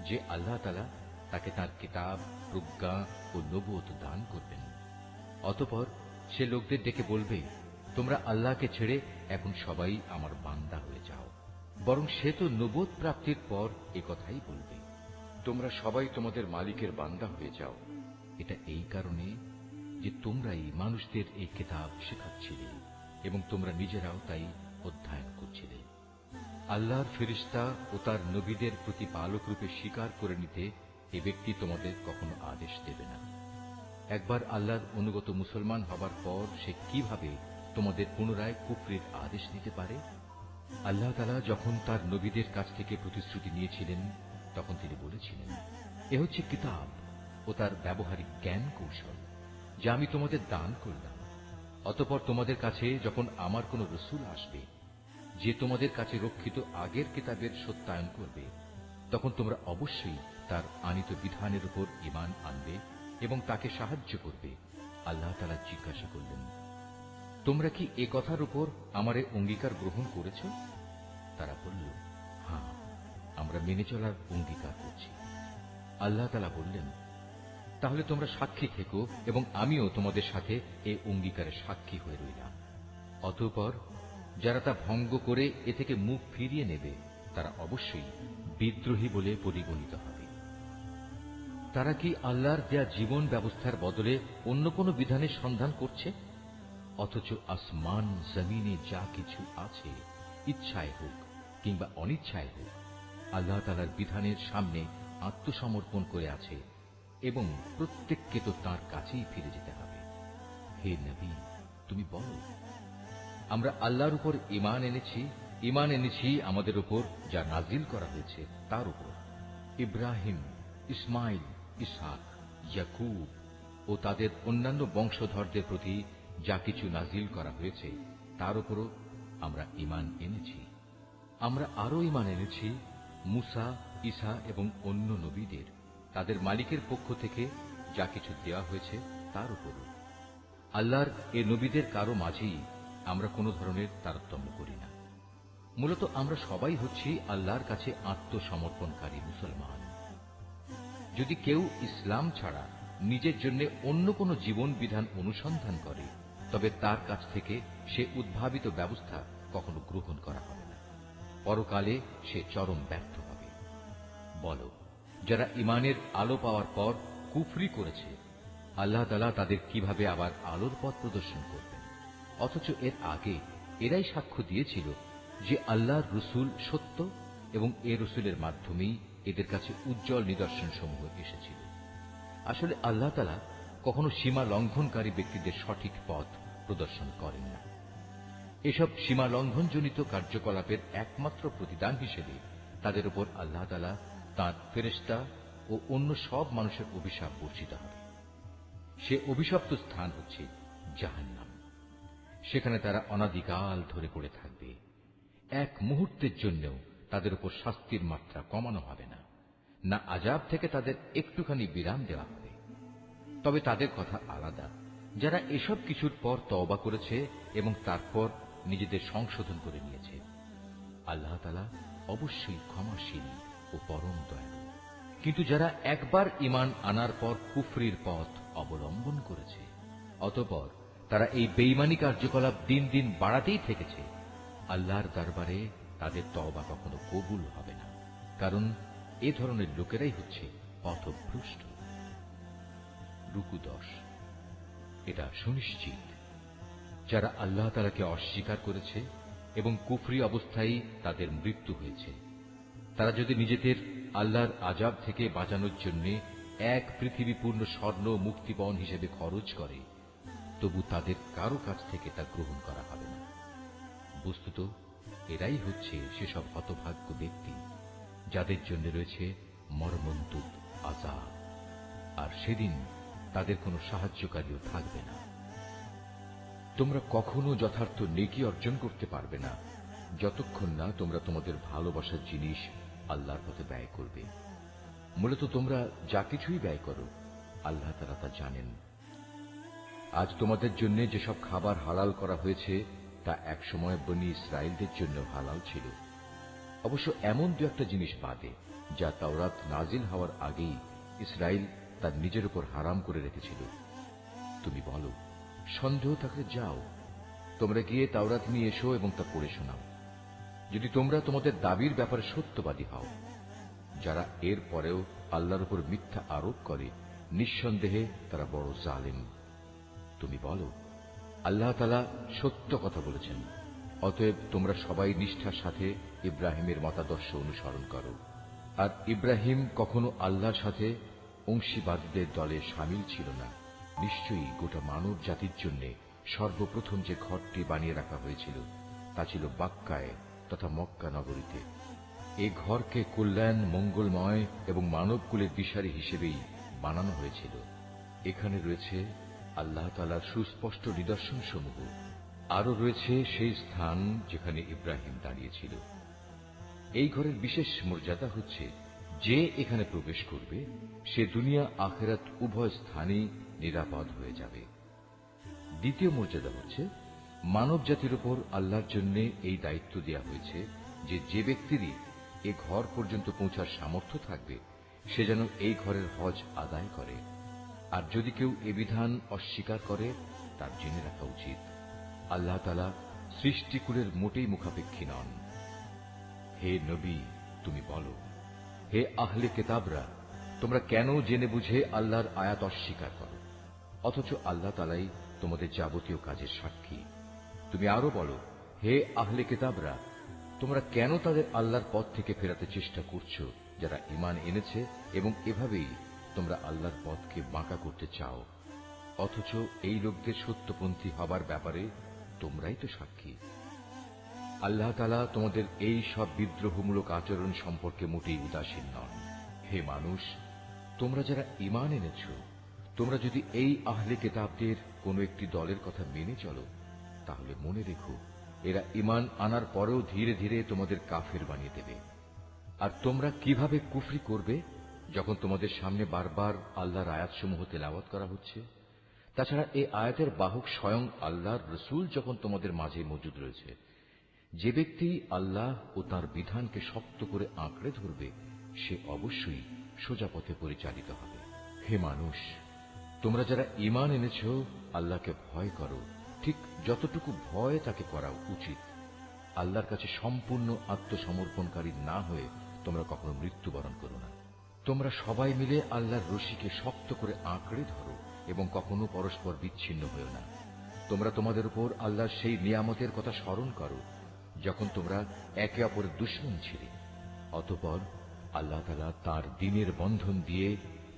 যে আল্লাহ তাআলা তাকে তার কিতাব, প্রজ্ঞা ও নবুয়ত দান করবেন। অতঃপর সে লোকদের ডেকে বলবে, তোমরা আল্লাহকে ছেড়ে এখন সবাই আমার বান্দা হয়ে যাও। বরং সে তো নবুয়ত প্রাপ্তির পর এ কথাই বলবে, তোমরা সবাই তোমাদের মালিকের বান্দা হয়ে যাও। এটা এই কারণে যে তোমরাই মানুষদের এই কিতাব শেখাচ্ছিলে এবং তোমরা নিজেরাও তাই অধ্যয়ন করছিলে। আল্লাহর ফেরেশতা ও তার নবীদের প্রতিপালক রূপে স্বীকার করে নিতে এ ব্যক্তি তোমাদের কখনো আদেশ দেবে না। একবার আল্লাহর অনুগত মুসলমান হবার পর সে কিভাবে তোমাদের পুনরায় কুফরির আদেশ দিতে পারে? আল্লাহ তাআলা যখন তার নবীদের কাছ থেকে প্রতিশ্রুতি নিয়েছিলেন তখন তিনি বলেছিলেন, এ হচ্ছে কিতাব ও তার ব্যবহারিক জ্ঞান কৌশল যা আমি তোমাদের দান করলাম। অতঃপর তোমাদের কাছে যখন আমার কোন রসূল আসবে যে তোমাদের কাছে রক্ষিত আগের কিতাবের সত্যায়ন করবে, তখন তোমরা অবশ্যই তার আনিত বিধানের উপর ঈমান আনবে এবং তাকে সাহায্য করবে। আল্লাহ তাআলা জিজ্ঞাসা করলেন, তোমরা কি এ কথার উপর আমার অঙ্গীকার গ্রহণ করেছ? তারা বলল, হ্যাঁ, আমরা মেনে চলার অঙ্গীকার করছি। আল্লাহ তাআলা বললেন, তাহলে তোমরা সাক্ষী থেকো এবং আমিও তোমাদের সাথে এ অঙ্গীকারে সাক্ষী হয়ে রইলাম। অতঃপর যারা তা ভঙ্গ করে এ থেকে মুখ ফিরিয়ে নেবে তারা অবশ্যই বিদ্রোহী বলে পরিগণিত হবে। তারা কি আল্লাহর দেয়া জীবন ব্যবস্থার বদলে অন্য কোন বিধানের সন্ধান করছে? অথচ আসমান জমিনে যা কিছু আছে, ইচ্ছায় হোক কিংবা অনিচ্ছায় হোক, আল্লাহ তাআলার বিধানের সামনে আত্মসমর্পণ করে আছে এবং প্রত্যেককে তো তাঁর কাছেই ফিরে যেতে হবে। হে নবী, তুমি বলো, আমরা আল্লাহর উপর ঈমান এনেছি আমাদের উপর যা নাজিল করা হয়েছে তার উপর, ইব্রাহিম, ইসমাইল, ইসহাক, ইয়াকুব ও তাদের অন্যান্য বংশধরদের প্রতি যা কিছু নাজিল করা হয়েছে তার উপরও আমরা ঈমান এনেছি। আমরা আরো ঈমান এনেছি মুসা, ঈসা এবং অন্য নবীদের তাদের মালিকের পক্ষ থেকে যা কিছু দেওয়া হয়েছে তার উপরও। আল্লাহর এ নবীদের কারো মাঝেই আমরা কোনো ধরনের তারতম্য করি না। মূলত আমরা সবাই হচ্ছি আল্লাহর কাছে আত্মসমর্পণকারী মুসলমান। যদি কেউ ইসলাম ছাড়া নিজের জন্য অন্য কোনো জীবন বিধান অনুসন্ধান করে, তবে তার কাছ থেকে সে উদ্ভাবিত ব্যবস্থা কখনো গ্রহণ করা হবে না। পরকালে সে চরম ব্যর্থ হবে। বলো, যারা ঈমানের আলো পাওয়ার পর কুফরি করেছে, আল্লাহ তাআলা তাদের কিভাবে আবার আলোর পথ প্রদর্শন করবেন? অথচ এর আগে এরাই সাক্ষ্য দিয়েছিল যে আল্লাহর রসুল সত্য এবং এ রসুলের মাধ্যমেই এদের কাছে উজ্জ্বল নিদর্শন সমূহ এসেছিল। আসলে আল্লাহ তাআলা কখনো সীমা লঙ্ঘনকারী ব্যক্তিদের সঠিক পথ প্রদর্শন করেন না। এসব সীমা লঙ্ঘনজনিত কার্যকলাপের একমাত্র প্রতিদান হিসেবে তাদের উপর আল্লাহ তাআলা তাঁর ফেরেশতা ও অন্য সব মানুষের অভিশাপ বর্ষিত হবে। সে অভিশপ্ত স্থান হচ্ছে জাহান্নাম। সেখানে তারা অনাদিকাল ধরে পড়ে থাকবে। এক মুহূর্তের জন্যও তাদের উপর শাস্তির মাত্রা কমানো হবে না, না আযাব থেকে তাদের একটুখানি বিরাম দেওয়া হবে। তবে তাদের কথা আলাদা, যারা এসব কিছুর পর তওবা করেছে এবং তারপর নিজেদের সংশোধন করে নিয়েছে। আল্লাহ তাআলা অবশ্যই ক্ষমাশীল ও পরম দয়ালু। কিন্তু যারা একবার ঈমান আনার পর কুফরির পথ অবলম্বন করেছে, অতঃপর তারা এই বেঈমানি কার্যকলাপ দিন দিন বাড়াতেই থেকেছে, আল্লাহর দরবারে তাদের তওবা কখনো কবুল হবে না, কারণ এ ধরনের লোকেরাই হচ্ছে পথভ্রষ্ট। রুকু 10। এটা সুনিশ্চিত, যারা আল্লাহ তাআলাকে অস্বীকার করেছে এবং কুফরি অবস্থায় তাদের মৃত্যু হয়েছে, তারা যদি নিজেদের আল্লাহর আযাব থেকে বাঁচানোর জন্য এক পৃথিবী পূর্ণ স্বর্ণ মুক্তিপণ হিসেবে খরচ করে, তবু তাদের কারো কাছ থেকে তা গ্রহণ করা হবে না। বস্তুত এরাই হচ্ছে সেসব হতভাগ্য ব্যক্তি যাদের জন্য রয়েছে মর্মন্তুদ আযাব, আর সেদিন তাদের কোনো সাহায্যকারীও থাকবে না। তোমরা কখনো যথার্থ নেকি অর্জন করতে পারবে না যতক্ষণ না তোমরা তোমাদের ভালোবাসার জিনিস আল্লাহর পথে ব্যয় করবে। মূলত তোমরা যা কিছুই ব্যয় করো, আল্লাহ তাআলা তা জানেন। আজ তোমাদের জন্য যেসব খাবার হালাল করা হয়েছে তা একসময় বনী ইসরাইলদের জন্য হালাল ছিল, অবশ্য এমন দু একটা জিনিস বাদে যা তাওরাত নাজিল হওয়ার আগেই ইসরাইল তার নিজের উপর হারাম করে রেখেছিল। তুমি বলো, সন্দেহ থাকলে যাও, তোমরা গিয়ে তাওরাত নিয়ে এসো এবং তা পড়ে শোনাও, যদি তোমরা তোমাদের দাবির ব্যাপারে সত্যবাদী হও। যারা এর পরেও আল্লাহর উপর মিথ্যা আরোপ করে, নিঃসন্দেহে তারা বড় জালেম। তুমি বলো, আল্লাহ তাআলা সত্য কথা বলেছেন, অতএব তোমরা সবাই নিষ্ঠার সাথে ইব্রাহিমের মতাদর্শ অনুসরণ করো। আর ইব্রাহিম কখনো আল্লাহর সাথে অংশীবাদীদের দলে শামিল ছিল না। নিশ্চয়ই গোটা মানব জাতির জন্য সর্বপ্রথম যে ঘরটি বানিয়ে রাখা হয়েছিল তা ছিল বাক্কায় তথা মক্কা নগরীতে। এই ঘরকে কল্যাণ, মঙ্গলময় এবং মানবকুলের দিশারি হিসেবেই বানানো হয়েছিল। এখানে রয়েছে আল্লাহ তাআলার সুস্পষ্ট নিদর্শন সমূহ। আরো রয়েছে সেই স্থান যেখানে ইব্রাহিম দাঁড়িয়েছিল। এই ঘরের বিশেষ মর্যাদা হচ্ছে, যে এখানে প্রবেশ করবে সে দুনিয়া আখিরাত উভয় স্থানেই নিরাপদ হয়ে যাবে। দ্বিতীয় মর্যাদা হচ্ছে, মানব জাতির উপর আল্লাহর জন্য এই দায়িত্ব দেওয়া হয়েছে যে যে ব্যক্তিরই এ ঘর পর্যন্ত পৌঁছার সামর্থ্য থাকবে সে যেন এই ঘরের হজ আদায় করে। আর যদি কেউ এ বিধান অস্বীকার করে, তার জেনে রাখা উচিত আল্লাহ তাআলা সৃষ্টিকুলের মোটেই মুখাপেক্ষী নন। হে নবী, তুমি বলো, হে আহলে কিতাবরা, তোমরা কেন জেনে বুঝে আল্লাহর আয়াত অস্বীকার করো, অথচ আল্লাহ তাআলাই তোমাদের যাবতীয় কাজের সাক্ষী। তুমি আরো বলো, হে আহলে কিতাবরা, তোমরা কেন তাদের আল্লাহর পথ থেকে ফেরাতে চেষ্টা করছো যারা ঈমান এনেছে, এবং এভাবেই তোমরা আল্লাহর পথকে বাঁকা করতে চাও, অথচ এই লোকদের সত্যপন্থী হবার ব্যাপারে তোমরাই তো সাক্ষী। আল্লাহ তাআলা তোমাদের এই সব বিদ্রোহমূলক আচরণ সম্পর্কে মোটেই উদাসীন নন। হে মানুষ, তোমরা যারা ঈমান এনেছ, তোমরা যদি এই আহলে কিতাবদের কোনো একটি দলের কথা মেনে চলো, তাহলে মনে রেখো এরা ঈমান আনার পরেও ধীরে ধীরে তোমাদের কাফের বানিয়ে দেবে। আর তোমরা কিভাবে কুফরি করবে যখন তোমাদের সামনে বারবার আল্লাহর আয়াতসমূহ তেলাওয়াত করা হচ্ছে? তাছাড়া এই আয়াতের বাহক স্বয়ং আল্লাহর রসূল যখন তোমাদের মাঝে মজুদ রয়েছে। যে ব্যক্তি আল্লাহ ও তার বিধানকে শক্ত করে আঁকড়ে ধরবে সে অবশ্যই সোজা পথে পরিচালিত হবে। হে মানুষ, তোমরা যারা ঈমান এনেছ আল্লাহকে ভয় করো, ঠিক যতটুকু ভয় তাকে করা উচিত। আল্লাহর কাছে সম্পূর্ণ আত্মসমর্পণকারী না হয়ে তোমরা কখনো মৃত্যুবরণ করো না। তোমরা সবাই মিলে আল্লাহর রশিকে শক্ত করে আঁকড়ে ধরো এবং কখনো পরস্পর বিচ্ছিন্ন হও না। তোমরা তোমাদের উপর আল্লাহর সেই নিয়ামতের কথা স্মরণ করো যখন তোমরা একে অপরের দুশমন ছিলে। অতঃপর আল্লাহ তাআলা তাঁর দ্বীনের বন্ধন দিয়ে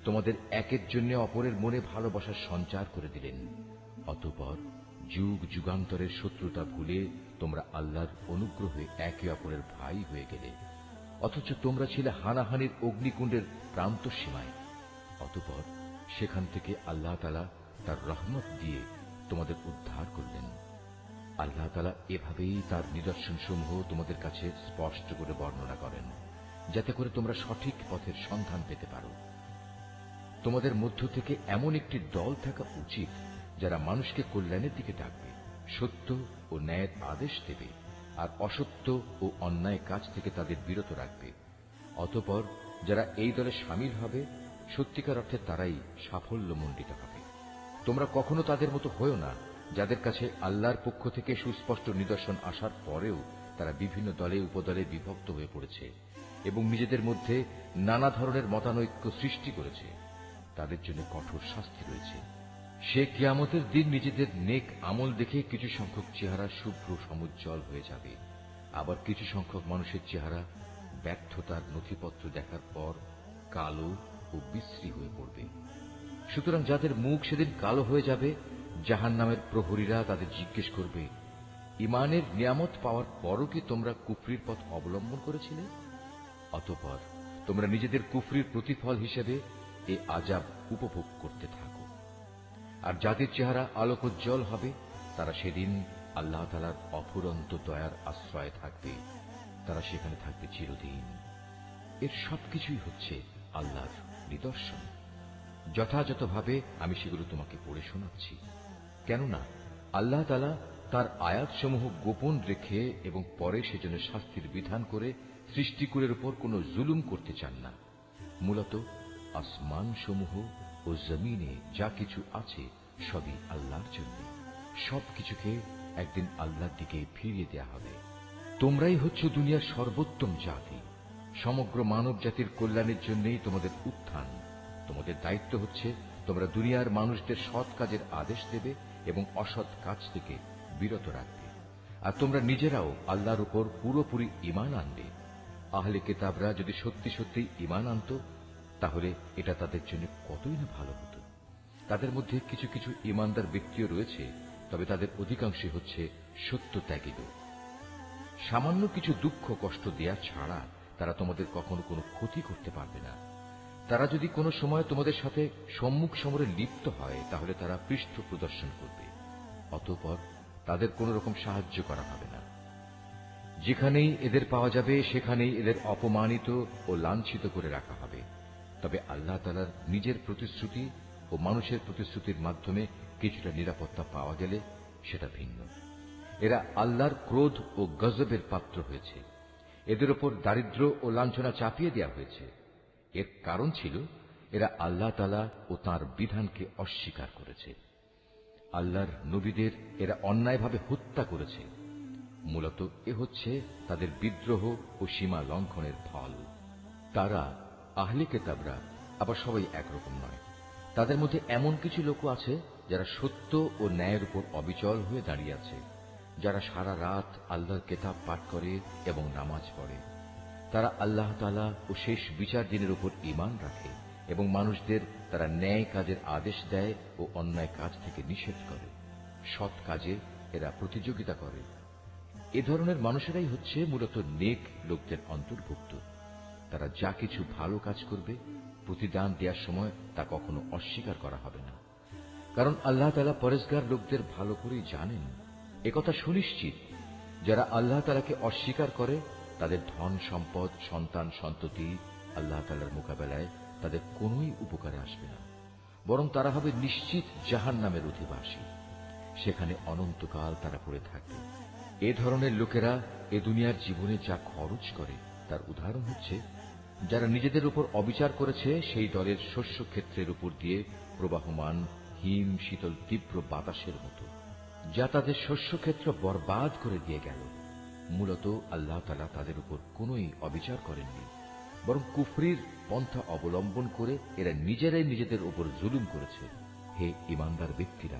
তোমাদের একের জন্য অপরের মনে ভালোবাসার সঞ্চার করে দিলেন। অতঃপর যুগ যুগান্তরের শত্রুতা ভুলে তোমরা আল্লাহর অনুগ্রহে একে অপরের ভাই হয়ে গেলে, অথচ তোমরা ছিলে হানাহানির অগ্নিকুণ্ডের প্রান্ত সীমায়। অতঃপর সেখান থেকে আল্লাহ তাআলা তার রহমত দিয়ে তোমাদের উদ্ধার করলেন। আল্লাহ তাআলা এভাবেই তার নিদর্শনসমূহ তোমাদের কাছে স্পষ্ট করে বর্ণনা করেন, যাতে করে তোমরা সঠিক পথের সন্ধান পেতে পারো। তোমাদের মধ্য থেকে এমন একটি দল থাকা উচিত যারা মানুষকে কল্যাণের দিকে ডাকবে, সত্য ও ন্যায়ের আদেশ দেবে, আর অসত্য ও অন্যায় কাজ থেকে তাদের বিরত রাখবে। অতঃপর যারা এই দলে শামিল হবে সত্যিকার অর্থে তারাই সাফল্যমণ্ডিত হবে। তোমরা কখনো তাদের মতো হয়ো না যাদের কাছে আল্লাহর পক্ষ থেকে সুস্পষ্ট নিদর্শন আসার পরেও তারা বিভিন্ন দলে উপদলে বিভক্ত হয়ে পড়েছে এবং নিজেদের মধ্যে নানা ধরনের মতানৈক্য সৃষ্টি করেছে। তাদের জন্য কঠোর শাস্তি রয়েছে। সে কিয়ামতের দিন নিজেদের নেক আমল দেখে কিছু সংখ্যক চেহারা শুভ্র সমুজ্জ্বল হয়ে যাবে, আবার কিছু সংখ্যক মানুষের চেহারা ব্যর্থতার নথিপত্র দেখার পর কালো ও বিশ্রী হয়ে পড়বে। সুতরাং যাদের মুখ সেদিন কালো হয়ে যাবে, জাহান্নামের প্রহরীরা তাদের জিজ্ঞেস করবে, ঈমানের নিয়ামত পাওয়ার পরও কি তোমরা কুফরির পথ অবলম্বন করেছিলে? অতঃপর তোমরা নিজেদের কুফরির প্রতিফল হিসেবে এ আযাব উপভোগ করতে থাকো। আর যাদের চেহারা আলোকোজ্জ্বল হবে তারা সেদিন আল্লাহ তাআলার অফুরন্ত দয়ার আশ্রয়ে থাকবে, তারা সেখানে থাকবে চিরদিন। এর সবকিছুই হচ্ছে আল্লাহর নিদর্শন। যথাযথভাবে আমি সেগুলো তোমাকে পড়ে শোনাচ্ছি, কেননা আল্লাহ তাআলা তার আয়াতসমূহ গোপন রেখে এবং পরে সেজন্য শাস্তির বিধান করে সৃষ্টিকুলের উপর কোনো জুলুম করতে চান না। মূলত আসমানসমূহ ও জমিনে যা কিছু আছে সবই আল্লাহর জন্য। সবকিছুকে একদিন আল্লাহর দিকে ফিরিয়ে দেয়া হবে। তোমরাই হচ্ছ দুনিয়ার সর্বোত্তম জাতি। সমগ্র মানব জাতির কল্যাণের জন্যই তোমাদের উত্থান। তোমাদের দায়িত্ব হচ্ছে তোমরা দুনিয়ার মানুষদের সৎ কাজের আদেশ দেবে এবং অসৎ কাজ থেকে বিরত রাখবে। আর তোমরা নিজেরাও আল্লাহর উপর পুরোপুরি ঈমান আনবে। আহলে কিতাবরা যদি সত্যি সত্যি ঈমান আনত তাহলে এটা তাদের জন্য কতই না ভালো হতো। তাদের মধ্যে কিছু কিছু ঈমানদার ব্যক্তিও রয়েছে, তবে তাদের অধিকাংশই হচ্ছে সত্যত্যাগী লোক। সামান্য কিছু দুঃখ কষ্ট দেয়া ছাড়া তারা তোমাদের কখনো কোনো ক্ষতি করতে পারবে না। তারা যদি কোনো সময় তোমাদের সাথে সম্মুখ সমরে লিপ্ত হয় তাহলে তারা পৃষ্ঠ প্রদর্শন করবে, অতঃপর তাদের কোন রকম সাহায্য করা হবে না। যেখানেই এদের পাওয়া যাবে সেখানেই এদের অপমানিত ও লাঞ্ছিত করে রাখা হবে। তবে আল্লাহ তাআলার নিজের প্রতিশ্রুতি ও মানুষের প্রতিশ্রুতির মাধ্যমে কিছুটা নিরাপত্তা পাওয়া গেলে সেটা ভিন্ন। এরা আল্লাহর ক্রোধ ও গজবের পাত্র হয়েছে। এদের ওপর দারিদ্র্য ও লাঞ্ছনা চাপিয়ে দেওয়া হয়েছে। এর কারণ ছিল এরা আল্লাহ তাআলা ও তাঁর বিধানকে অস্বীকার করেছে। আল্লাহর নবীদের এরা অন্যায়ভাবে হত্যা করেছে। মূলত এ হচ্ছে তাদের বিদ্রোহ ও সীমা লঙ্ঘনের ফল। তারা আহলে কিতাবরা আবার সবাই একরকম নয়। তাদের মধ্যে এমন কিছু লোক আছে যারা সত্য ও ন্যায়ের উপর অবিচল হয়ে দাঁড়িয়ে আছে, যারা সারা রাত আল্লাহর কিতাব পাঠ করে এবং নামাজ পড়ে। তারা আল্লাহ তাআলা ও শেষ বিচার দিনের উপর ঈমান রাখে এবং মানুষদের তারা ন্যায় কাজের আদেশ দেয় ও অন্যায় কাজ থেকে নিষেধ করে। সৎ কাজে এরা প্রতিযোগিতা করে। এ ধরনের মানুষেরাই হচ্ছে মূলত নেক লোকদের অন্তর্ভুক্ত। তারা যা কিছু ভালো কাজ করবে প্রতিদান দেওয়ার সময় তা কখনো অস্বীকার করা হবে না, কারণ আল্লাহ তাআলা পরেজগার লোকদের ভালো করেই জানেন। একথা সুনিশ্চিত যারা আল্লাহ তাআলাকে অস্বীকার করে তাদের ধন সম্পদ সন্তান সন্ততি আল্লাহ তাআলার মোকাবেলায় তাদের কোনোই উপকারে আসবে না, বরং তারা হবে নিশ্চিত জাহান্নামের অধিবাসী। সেখানে অনন্তকাল তারা পড়ে থাকবে। এ ধরনের লোকেরা এ দুনিয়ার জীবনে যা খরচ করে তার উদাহরণ হচ্ছে যারা নিজেদের উপর অবিচার করেছে সেই দলের শস্য ক্ষেত্রের উপর দিয়ে প্রবাহমান হিম শীতল তীব্র বাতাসের মতো, যা তাদের শস্যক্ষেত্র বরবাদ করে দিয়ে গেল। মূলত আল্লাহ তাআলা তাদের উপর কোনোই অবিচার করেননি, বরং কুফরির পন্থা অবলম্বন করে এরা নিজেরাই নিজেদের উপর জুলুম করেছে। হে ঈমানদার ব্যক্তিরা,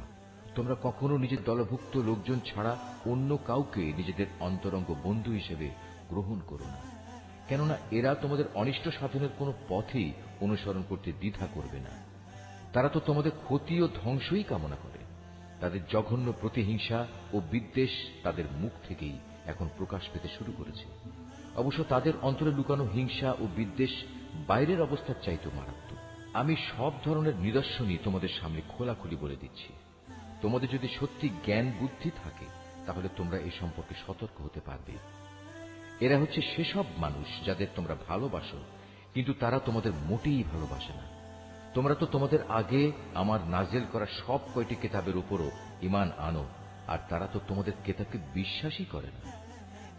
তোমরা কখনো নিজের দলভুক্ত লোকজন ছাড়া অন্য কাউকে নিজেদের অন্তরঙ্গ বন্ধু হিসেবে গ্রহণ করো না, কেননা এরা তোমাদের অনিষ্ট সাধনের কোনো পথেই অনুসরণ করতে দ্বিধা করবে না। তারা তো তোমাদের ক্ষতি ও ধ্বংসই কামনা করে। তাদের জঘন্য প্রতিহিংসা ও বিদ্বেষ তাদের মুখ থেকেই এখন প্রকাশ পেতে শুরু করেছে। অবশ্য তাদের অন্তরে লুকানো হিংসা ও বিদ্বেষ বাইরের অবস্থার চাইতে মারাত্মক। আমি সব ধরনের নিদর্শনই তোমাদের সামনে খোলাখুলি বলে দিচ্ছি। তোমাদের যদি সত্যি জ্ঞান বুদ্ধি থাকে তাহলে তোমরা এই সম্পর্কে সতর্ক হতে পারবে। এরা হচ্ছে সেসব মানুষ যাদের তোমরা ভালোবাসো, কিন্তু তারা তোমাদের মোটেই ভালোবাসে না। তোমরা তো তোমাদের আগে আমার নাজেল করা সব কয়টি কিতাবের উপরও ঈমান আনো, আর তারা তো তোমাদের কিতাবকে বিশ্বাসই করে না।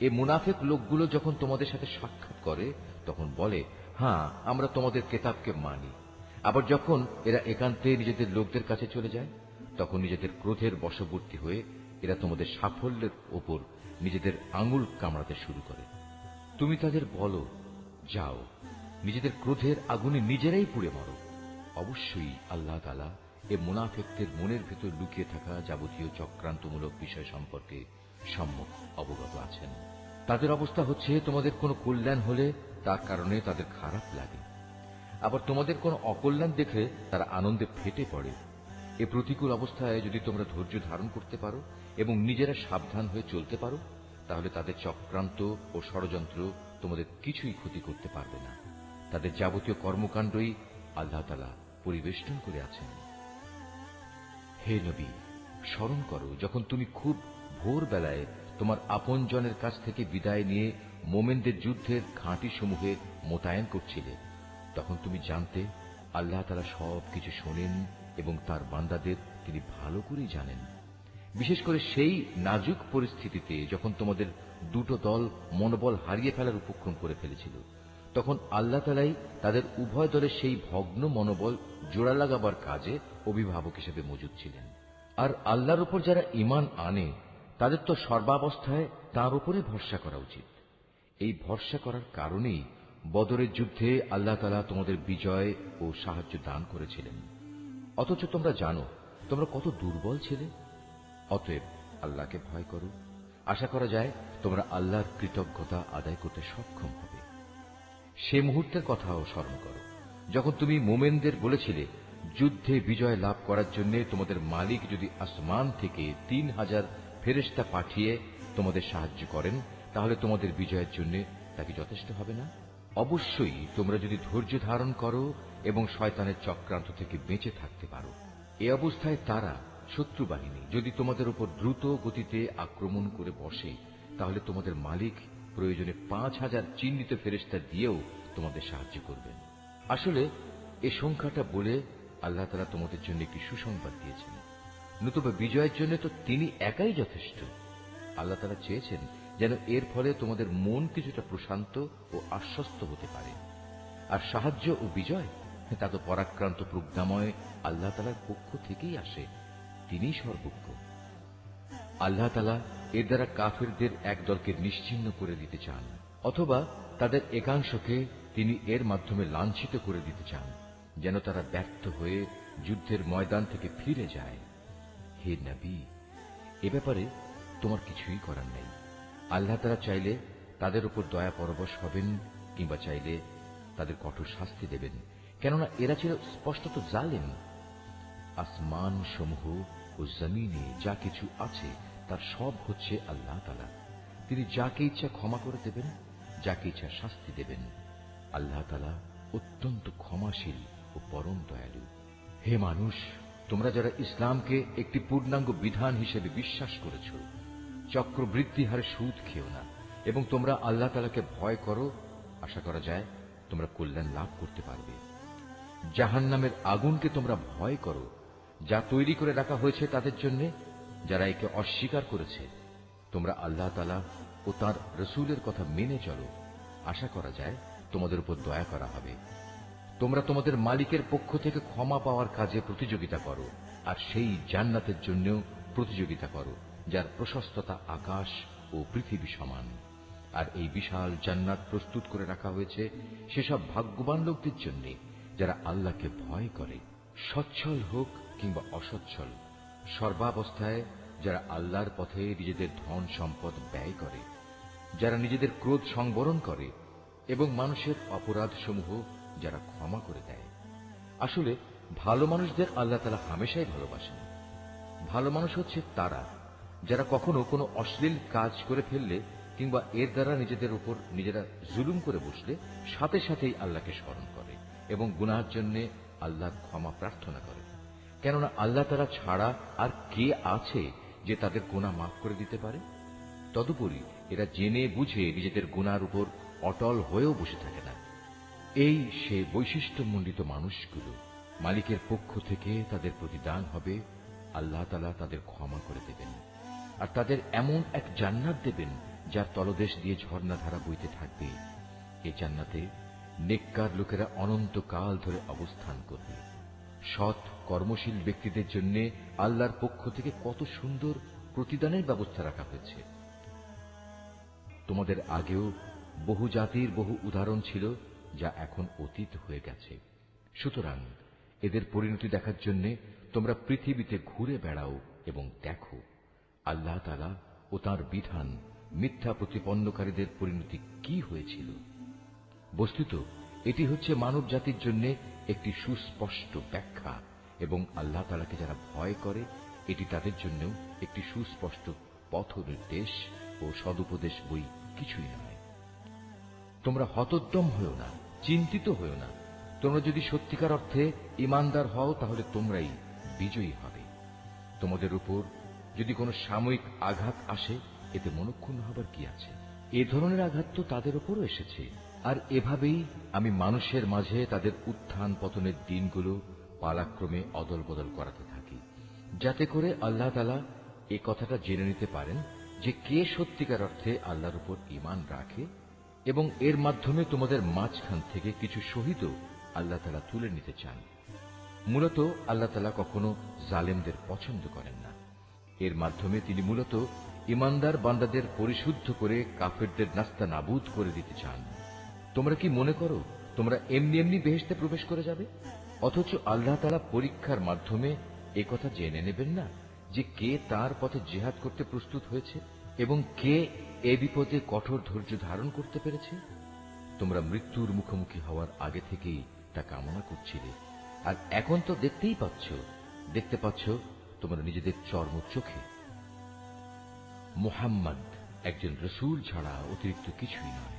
এই মুনাফিক লোকগুলো যখন তোমাদের সাথে সাক্ষাৎ করে তখন বলে, হ্যাঁ, আমরা তোমাদের কিতাবকে মানি। আবার যখন এরা একান্তে নিজেদের লোকদের কাছে চলে যায় তখন নিজেদের ক্রোধের বশবর্তী হয়ে এরা তোমাদের সাফল্যের ওপর নিজেদের আঙুল কামড়াতে শুরু করে। তুমি তাদের বলো, যাও, নিজেদের ক্রোধের আগুনে নিজেরাই পুড়ে মরো। অবশ্যই আল্লাহ তাআলা এ মুনাফিকদের মনের ভেতর লুকিয়ে থাকা যাবতীয় চক্রান্তমূলক বিষয় সম্পর্কে সম্যক অবগত আছেন। তাদের অবস্থা হচ্ছে, তোমাদের কোনো কল্যাণ হলে তার কারণে তাদের খারাপ লাগে, আবার তোমাদের কোনো অকল্যাণ দেখে তারা আনন্দে ফেটে পড়ে। এ প্রতিকূল অবস্থায় যদি তোমরা ধৈর্য ধারণ করতে পারো এবং নিজেরা সাবধান হয়ে চলতে পারো তাহলে তাদের চক্রান্ত ও ষড়যন্ত্র তোমাদের কিছুই ক্ষতি করতে পারবে না। তাদের যাবতীয় কর্মকাণ্ডই আল্লাহ তাআলা পরিবেষ্টন করে আছেন। হে নবী, স্মরণ করো যখন তুমি খুব ভোরবেলায় তোমার আপনজনের কাছ থেকে বিদায় নিয়ে মোমেনদের যুদ্ধের ঘাঁটিসমূহে মোতায়েন করছিলে। তখন তুমি জানতে আল্লাহ তাআলা সবকিছু শোনেন এবং তার বান্দাদের তিনি ভালো করেই জানেন। বিশেষ করে সেই নাজুক পরিস্থিতিতে যখন তোমাদের দুটো দল মনোবল হারিয়ে ফেলার উপক্রম করে ফেলেছিল, তখন আল্লাহ তাআলাই তাদের উভয় দলের সেই ভগ্ন মনোবল জোড়া লাগাবার কাজে অভিভাবক হিসেবে মজুদ ছিলেন। আর আল্লাহর উপর যারা ঈমান আনে তাদের তো সর্বাবস্থায় তাঁর উপরে ভরসা করা উচিত। এই ভরসা করার কারণেই বদরের যুদ্ধে আল্লাহ তাআলা তোমাদের বিজয় ও সাহায্য দান করেছিলেন। অথচ তোমরা জানো তোমরা কত দুর্বল ছিলে। অতএব আল্লাহকে ভয় করো। আশা করা যায় তোমরা আল্লাহর কৃতজ্ঞতা আদায় করতে সক্ষম হবে। সে মুহূর্তের কথাও স্মরণ করো যখন তুমি মোমেনদের বলেছিলে, যুদ্ধে বিজয় লাভ করার জন্য তোমাদের মালিক যদি আসমান থেকে 3000 ফেরেশতা পাঠিয়ে তোমাদের সাহায্য করেন তাহলে তোমাদের বিজয়ের জন্য তা কি যথেষ্ট হবে না? অবশ্যই তোমরা যদি ধৈর্য ধারণ করো এবং শয়তানের চক্রান্ত থেকে বেঁচে থাকতে পারো। এ অবস্থায় তারা শত্রু বাহিনী যদি তোমাদের উপর দ্রুত গতিতে আক্রমণ করে বসে তাহলে তোমাদের মালিক প্রয়োজনে 5000 চিহ্নিত ফেরেশতা দিয়েও তোমাদের সাহায্য করবেন। আসলে এ সংখ্যাটা বলে আল্লাহ তাআলা তোমাদের জন্য একটি সুসংবাদ দিয়েছেন। নতুবা বিজয়ের জন্য তো তিনি একাই যথেষ্ট। আল্লাহ তাআলা চেয়েছেন যেন এর ফলে তোমাদের মন কিছুটা প্রশান্ত ও আশ্বস্ত হতে পারে। আর সাহায্য ও বিজয় তা তো পরাক্রান্ত প্রজ্ঞাময় আল্লাহ তাআলার পক্ষ থেকেই আসে। তিনিই সর্বজ্ঞ। আল্লাহ তাআলা এর দ্বারা কাফেরদের এক দলকে নিশ্চিহ্ন করে দিতে চান, অথবা তাদের একাংশকে তিনি এর মাধ্যমে লাঞ্ছিত করে দিতে চান, যেন তারা ব্যর্থ হয়ে যুদ্ধের ময়দান থেকে ফিরে যায়। হে নবী, এ ব্যাপারে তোমার কিছুই করার নেই। আল্লাহ তাআলা চাইলে তাদের উপর দয়া পরবশ হবেন কিংবা চাইলে তাদের কঠোর শাস্তি দেবেন, কেননা এরা ছিল স্পষ্টত জালেম। আসমান সমূহ ও জমিনে যা কিছু আছে তার সব হচ্ছে আল্লাহ তাআলা। তিনি যাকে ইচ্ছা ক্ষমা করে দেবেন, যাকে ইচ্ছা শাস্তি দেবেন। আল্লাহ তাআলা অত্যন্ত ক্ষমাশীল ও পরম দয়ালু। হে মানুষ, তোমরা যারা ইসলামকে একটি পূর্ণাঙ্গ বিধান হিসেবে বিশ্বাস করেছ, চক্রবৃদ্ধি হারে সুদ খেও না, এবং তোমরা আল্লাহ তাআলাকে ভয় করো। আশা করা যায় তোমরা কল্যাণ লাভ করতে পারবে। জাহান্নামের আগুনকে তোমরা ভয় করো, যা তৈরি করে রাখা হয়েছে তাদের জন্য, যারা একে অস্বীকার করেছে। তোমরা আল্লাহ তাআলা ও তাঁর রাসূলের কথা মেনে চলো। আশা করা যায় তোমাদের উপর দয়া করা হবে। তোমরা তোমাদের মালিকের পক্ষ থেকে ক্ষমা পাওয়ার কাজে প্রতিযোগিতা করো, আর সেই জান্নাতের জন্যও প্রতিযোগিতা করো, যার প্রশস্ততা আকাশ ও পৃথিবী সমান। আর এই বিশাল জান্নাত প্রস্তুত করে রাখা হয়েছে সেসব ভাগ্যবান লোকদের জন্য, যারা আল্লাহকে ভয় করে। সচ্ছল হোক কিংবা অসচ্ছল, সর্বাবস্থায় যারা আল্লাহর পথে নিজেদের ধন সম্পদ ব্যয় করে, যারা নিজেদের ক্রোধ সংবরণ করে এবং মানুষের অপরাধ সমূহ যারা ক্ষমা করে দেয়। আসলে ভালো মানুষদের আল্লাহ তাআলা হামেশাই ভালোবাসেন। ভালো মানুষ হচ্ছে তারা যারা কখনো কোনো অশ্লীল কাজ করে ফেললে কিংবা এর দ্বারা নিজেদের উপর নিজেরা জুলুম করে বসলে সাথে সাথেই আল্লাহকে স্মরণ করে এবং গুনাহের জন্য আল্লাহর ক্ষমা প্রার্থনা করে। কেননা আল্লাহ তাআলা ছাড়া আর কে আছে যে তাদের গুনাহ মাফ করে দিতে পারে? তদুপরি এরা জেনে বুঝে নিজেদের গুনার উপর অটল হয়েও বসে থাকে না। এই সে বৈশিষ্ট্যমণ্ডিত মানুষগুলো, মালিকের পক্ষ থেকে তাদের প্রতিদান হবে আল্লাহ তাআলা তাদের ক্ষমা করে দেবেন, আর তাদের এমন এক জান্নাত দেবেন যার তলদেশ দিয়ে ঝর্ণাধারা বইতে থাকবে। এই জান্নাতে নেককার লোকেরা অনন্তকাল ধরে অবস্থান করবে। সৎ কর্মশীল ব্যক্তিদের জন্য আল্লাহর পক্ষ থেকে কত সুন্দর প্রতিদানের ব্যবস্থা রাখা হয়েছে। তোমাদের আগেও বহু জাতির বহু উদাহরণ ছিল, যা এখন অতীত হয়ে গেছে। সুতরাং এদের পরিণতি দেখার জন্য তোমরা পৃথিবীতে ঘুরে বেড়াও এবং দেখো আল্লাহ তাআলা ও তাঁর বিধান মিথ্যা প্রতিপন্নকারীদের পরিণতি কি হয়েছিল। বস্তুত এটি হচ্ছে মানব জাতির জন্য একটি সুস্পষ্ট ব্যাখ্যা, এবং আল্লাহ তাআলাকে যারা ভয় করে এটি তাদের জন্য একটি সুস্পষ্ট পথ নির্দেশ ও সদুপদেশ বই কিছুই নয়। তোমরা হতোদ্যম হও না, চিন্তিত হও না। তোমরা যদি সত্যিকার অর্থে ঈমানদার হও তাহলে তোমরাই বিজয়ী হবে। তোমাদের উপর যদি কোনো সাময়িক আঘাত আসে এতে মনক্ষুণ্ণ হবার কি আছে? এ ধরনের আঘাত তো তাদের উপরও এসেছে। আর এভাবেই আমি মানুষের মাঝে তাদের উত্থান পতনের দিনগুলো পালাক্রমে অদল বদল করাতে থাকি, যাতে করে আল্লাহ তাআলা এ কথাটা জেনে নিতে পারেন যে কে সত্যিকার অর্থে আল্লাহর উপর ঈমান রাখে, এবং এর মাধ্যমে তোমাদের মাঝখান থেকে কিছু শহীদও আল্লাহ তাআলা তুলে নিতে চান। মূলত আল্লাহ তাআলা কখনো জালেমদের পছন্দ করেন না। এর মাধ্যমে তিনি মূলত ঈমানদার বান্দাদের পরিশুদ্ধ করে কাফেরদের নাস্তানাবুদ করে দিতে চান। তোমরা কি মনে করো তোমরা এমনি এমনি বেহেশতে প্রবেশ করে যাবে? অথচ আল্লাহ তাআলা পরীক্ষার মাধ্যমে একথা জেনে নেবেন না যে কে তার পথে জিহাদ করতে প্রস্তুত হয়েছে এবং কে এ বিপদে কঠোর ধৈর্য ধারণ করতে পেরেছে? তোমরা মৃত্যুর মুখোমুখি হওয়ার আগে থেকেই তা কামনা করছিলে, আর এখন তো দেখতে পাচ্ছ তোমরা নিজেদের চর্ম চোখে। মুহাম্মদ একজন রাসূল ছাড়া অতিরিক্ত কিছুই নয়।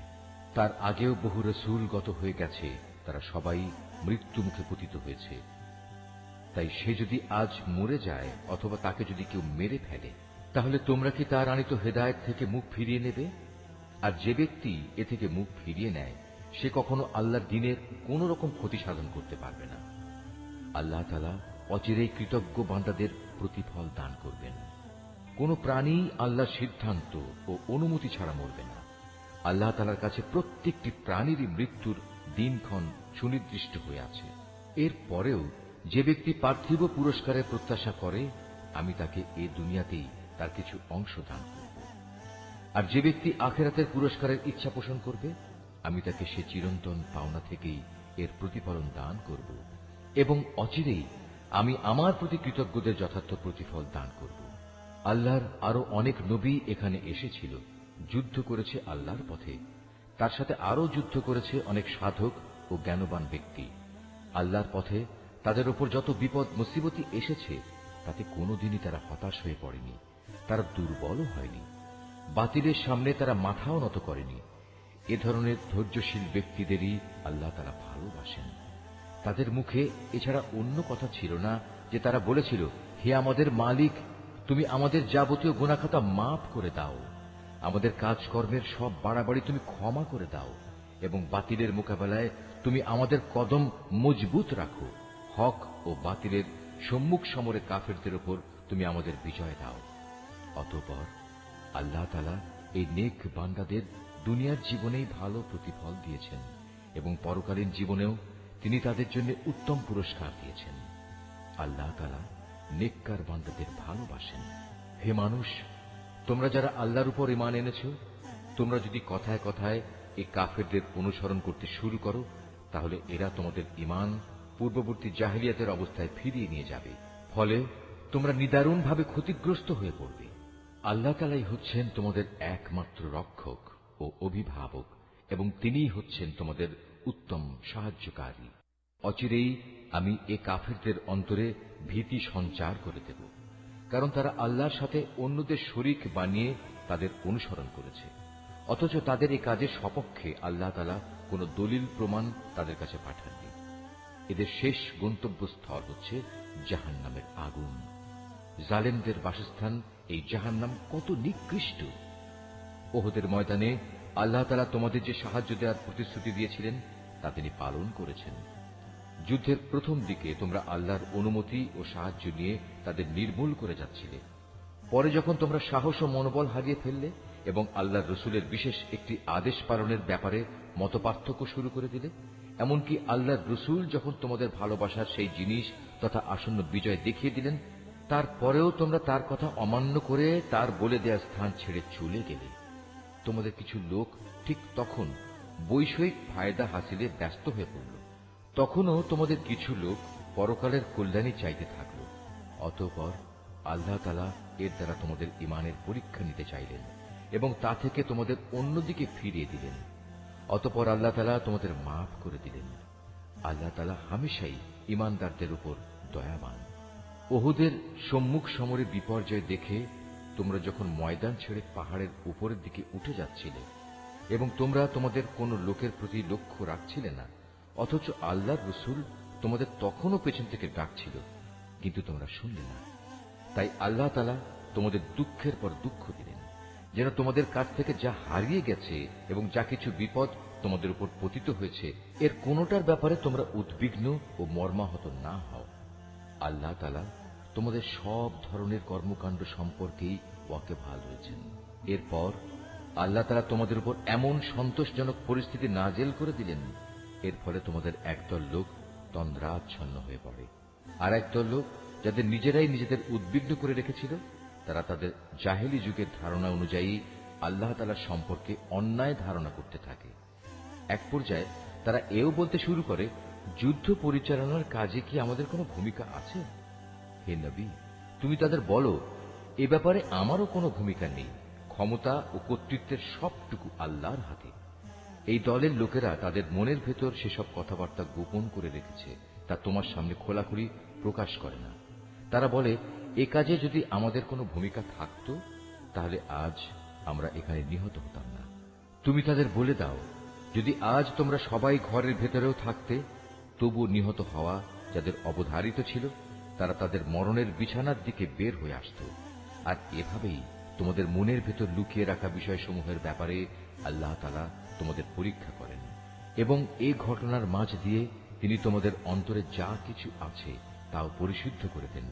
তার আগেও বহু রাসূল গত হয়ে গেছে, তারা সবাই মৃত্যু মুখে পতিত হয়েছে। তাই সে যদি আজ মরে যায় অথবা তাকে যদি কেউ মেরে ফেলে, তাহলে তোমরা কি তার আনিত হেদায়েত থেকে মুখ ফিরিয়ে নেবে? আর যে ব্যক্তি এ থেকে মুখ ফিরিয়ে নেয় সে কখনো আল্লাহর দ্বীনের কোন রকম ক্ষতি সাধন করতে পারবে না। আল্লাহ তাআলা অচিরেই কৃতজ্ঞ বান্দাদের প্রতিফল দান করবেন। কোন প্রাণী আল্লাহর সিদ্ধান্ত ও অনুমতি ছাড়া মরবে না। আল্লাহ তাআলার কাছে প্রত্যেকটি প্রাণীরই মৃত্যুর দিনক্ষণ সুনির্দিষ্ট হয়ে আছে। এর পরেও যে ব্যক্তি পার্থিব পুরস্কারের প্রত্যাশা করে, আমি তাকে এ দুনিয়াতেই তার কিছু অংশ দান করব। আর যে ব্যক্তি আখিরাতের পুরস্কারের ইচ্ছা পোষণ করবে, আমি তাকে সে চিরন্তন পাওনা থেকেই এর প্রতিফলন দান করব, এবং অচিরেই আমি আমার প্রতি কৃতজ্ঞদের যথার্থ প্রতিফল দান করব। আল্লাহর আরো অনেক নবী এখানে এসেছিল, যুদ্ধ করেছে আল্লাহর পথে। তার সাথে আরো যুদ্ধ করেছে অনেক সাধক ও জ্ঞানবান ব্যক্তি। আল্লাহর পথে তাদের উপর যত বিপদ মুসিবতি এসেছে তাতে কোনোদিনই তারা হতাশ হয়ে পড়েনি, তারা দুর্বলও হয়নি, বাতিলের সামনে তারা মাথাও নত করেনি। এ ধরনের ধৈর্যশীল ব্যক্তিদেরই আল্লাহ তাআলা ভালোবাসেন। তাদের মুখে এছাড়া অন্য কথা ছিল না যে তারা বলেছিল, হে আমাদের মালিক, তুমি আমাদের যাবতীয় গুনাহখাতা মাফ করে দাও, আমাদের কাজকর্মের সব বাড়াবাড়ি তুমি ক্ষমা করে দাও, এবং বাতিলের মোকাবেলায় তুমি আমাদের কদম মজবুত রাখো। হক ও বাতিলের সম্মুখ সমরে কাফেরদের উপর তুমি আমাদের বিজয় দাও। অতঃপর আল্লাহ তাআলা এই নেক বান্দাদের দুনিয়ার জীবনেই ভালো প্রতিফল দিয়েছেন এবং পরকালীন জীবনেও তিনি তাদের জন্য উত্তম পুরস্কার দিয়েছেন। আল্লাহ তাআলা নেককার বান্দাদের ভালোবাসেন। হে মানুষ, তোমরা যারা আল্লাহর উপর ঈমান এনেছ, তোমরা যদি কথায় কথায় এই কাফেরদের অনুসরণ করতে শুরু করো, তাহলে এরা তোমাদের ঈমান পূর্ববর্তী জাহেলিয়াতের অবস্থায় ফিরিয়ে নিয়ে যাবে। ফলে তোমরা নিদারুণভাবে ক্ষতিগ্রস্ত হয়ে পড়বে। আল্লাহ তাআলাই হচ্ছেন তোমাদের একমাত্র রক্ষক ও অভিভাবক, এবং তিনিই হচ্ছেন তোমাদের উত্তম সাহায্যকারী। অচিরেই আমি এ কাফেরদের অন্তরে ভীতি সঞ্চার করে দেব, কারণ তারা আল্লাহর সাথে অন্যদের শরীক বানিয়ে তাদের অনুসরণ করেছে, অথচ তাদের এই কাজের সপক্ষে আল্লাহ তাআলা কোন দলিল প্রমাণ তাদের কাছে পাঠাননি। এদের শেষ গন্তব্যস্থল হচ্ছে জাহান্নামের আগুন। জালেমদের বাসস্থান এই জাহান্নাম কত নিকৃষ্ট! ওহদের ময়দানে আল্লাহ তাআলা তোমাদের যে সাহায্য দেওয়ার প্রতিশ্রুতি দিয়েছিলেন তা তিনি পালন করেছেন। যুদ্ধের প্রথম দিকে তোমরা আল্লাহর অনুমতি ও সাহায্য নিয়ে তাদের নির্মূল করে যাচ্ছিলে। পরে যখন তোমরা সাহস ও মনোবল হারিয়ে ফেললে এবং আল্লাহর রসুলের বিশেষ একটি আদেশ পালনের ব্যাপারে মতপার্থক্য শুরু করে দিলে, এমনকি আল্লাহর রসুল যখন তোমাদের ভালোবাসার সেই জিনিস তথা আসন্ন বিজয় দেখিয়ে দিলেন, তারপরেও তোমরা তার কথা অমান্য করে তার বলে দেয়া স্থান ছেড়ে চলে গেলে। তোমাদের কিছু লোক ঠিক তখন বৈষয়িক ফায়দা হাসিলে ব্যস্ত হয়ে পড়ল। তখনও তোমাদের কিছু লোক পরকালের কল্যাণী চাইতে থাকল। অতঃপর আল্লাহ তাআলা এর দ্বারা তোমাদের ঈমানের পরীক্ষা নিতে চাইলেন এবং তা থেকে তোমাদের অন্যদিকে ফিরিয়ে দিলেন। অতঃপর আল্লাহ তাআলা তোমাদের মাফ করে দিলেন। আল্লাহ তাআলা হামেশাই ঈমানদারদের উপর দয়াবান। ওহুদের সম্মুখ সমরে বিপর্যয় দেখে তোমরা যখন ময়দান ছেড়ে পাহাড়ের উপরের দিকে উঠে যাচ্ছিলে এবং তোমরা তোমাদের কোন লোকের প্রতি লক্ষ্য রাখছিলে না, অথচ আল্লাহর রসুল তোমাদের তখনও পেছন থেকে ডাকছিল, কিন্তু তোমরা শুনলে না। তাই আল্লাহ তাআলা তোমাদের দুঃখের পর দুঃখ দিলেন, যেন তোমাদের কাছ থেকে যা হারিয়ে গেছে এবং যা কিছু বিপদ তোমাদের উপর পতিত হয়েছে, এর কোনোটার ব্যাপারে তোমরা উদ্বিগ্ন ও মর্মাহত না হও। আল্লাহ তাআলা তোমাদের সব ধরনের কর্মকাণ্ড সম্পর্কেই ওয়াকিবহাল রয়েছেন। এরপর আল্লাহ তাআলা তোমাদের উপর এমন সন্তোষজনক পরিস্থিতি নাজেল করে দিলেন, এর ফলে তোমাদের একদল লোক তন্দ্রাচ্ছন্ন হয়ে পড়ে, আর একদল লোক যাদের নিজেরাই নিজেদের উদ্বিগ্ন করে রেখেছিল, তারা তাদের জাহেলি যুগের ধারণা অনুযায়ী আল্লাহ তাআলার সম্পর্কে অন্যায় ধারণা করতে থাকে। এক পর্যায়ে তারা এও বলতে শুরু করে, যুদ্ধ পরিচালনার কাজে কি আমাদের কোনো ভূমিকা আছে? হে নবী, তুমি তাদের বলো, এ ব্যাপারে আমারও কোনো ভূমিকা নেই। ক্ষমতা ও কর্তৃত্বের সবটুকু আল্লাহর হাতে। এই দলের লোকেরা তাদের মনের ভেতর সেসব কথাবার্তা গোপন করে রেখেছে, তা তোমার সামনে খোলাখুলি প্রকাশ করে না। তারা বলে, এ কাজে যদি আমাদের কোনো ভূমিকা থাকত, তাহলে আজ আমরা এখানে নিহত হতাম না। তুমি তাদের বলে দাও, যদি আজ তোমরা সবাই ঘরের ভেতরেও থাকতে, তবু নিহত হওয়া যাদের অবধারিত ছিল, তারা তাদের মরণের বিছানার দিকে বের হয়ে আসত। আর এভাবেই তোমাদের মনের ভেতর লুকিয়ে রাখা বিষয়সমূহের ব্যাপারে আল্লাহ তাআলা তোমাদের পরীক্ষা করেন, এবং এই ঘটনার মাঝ দিয়ে তিনি তোমাদের অন্তরে যা কিছু আছে তাও পরিশুদ্ধ করে দেন।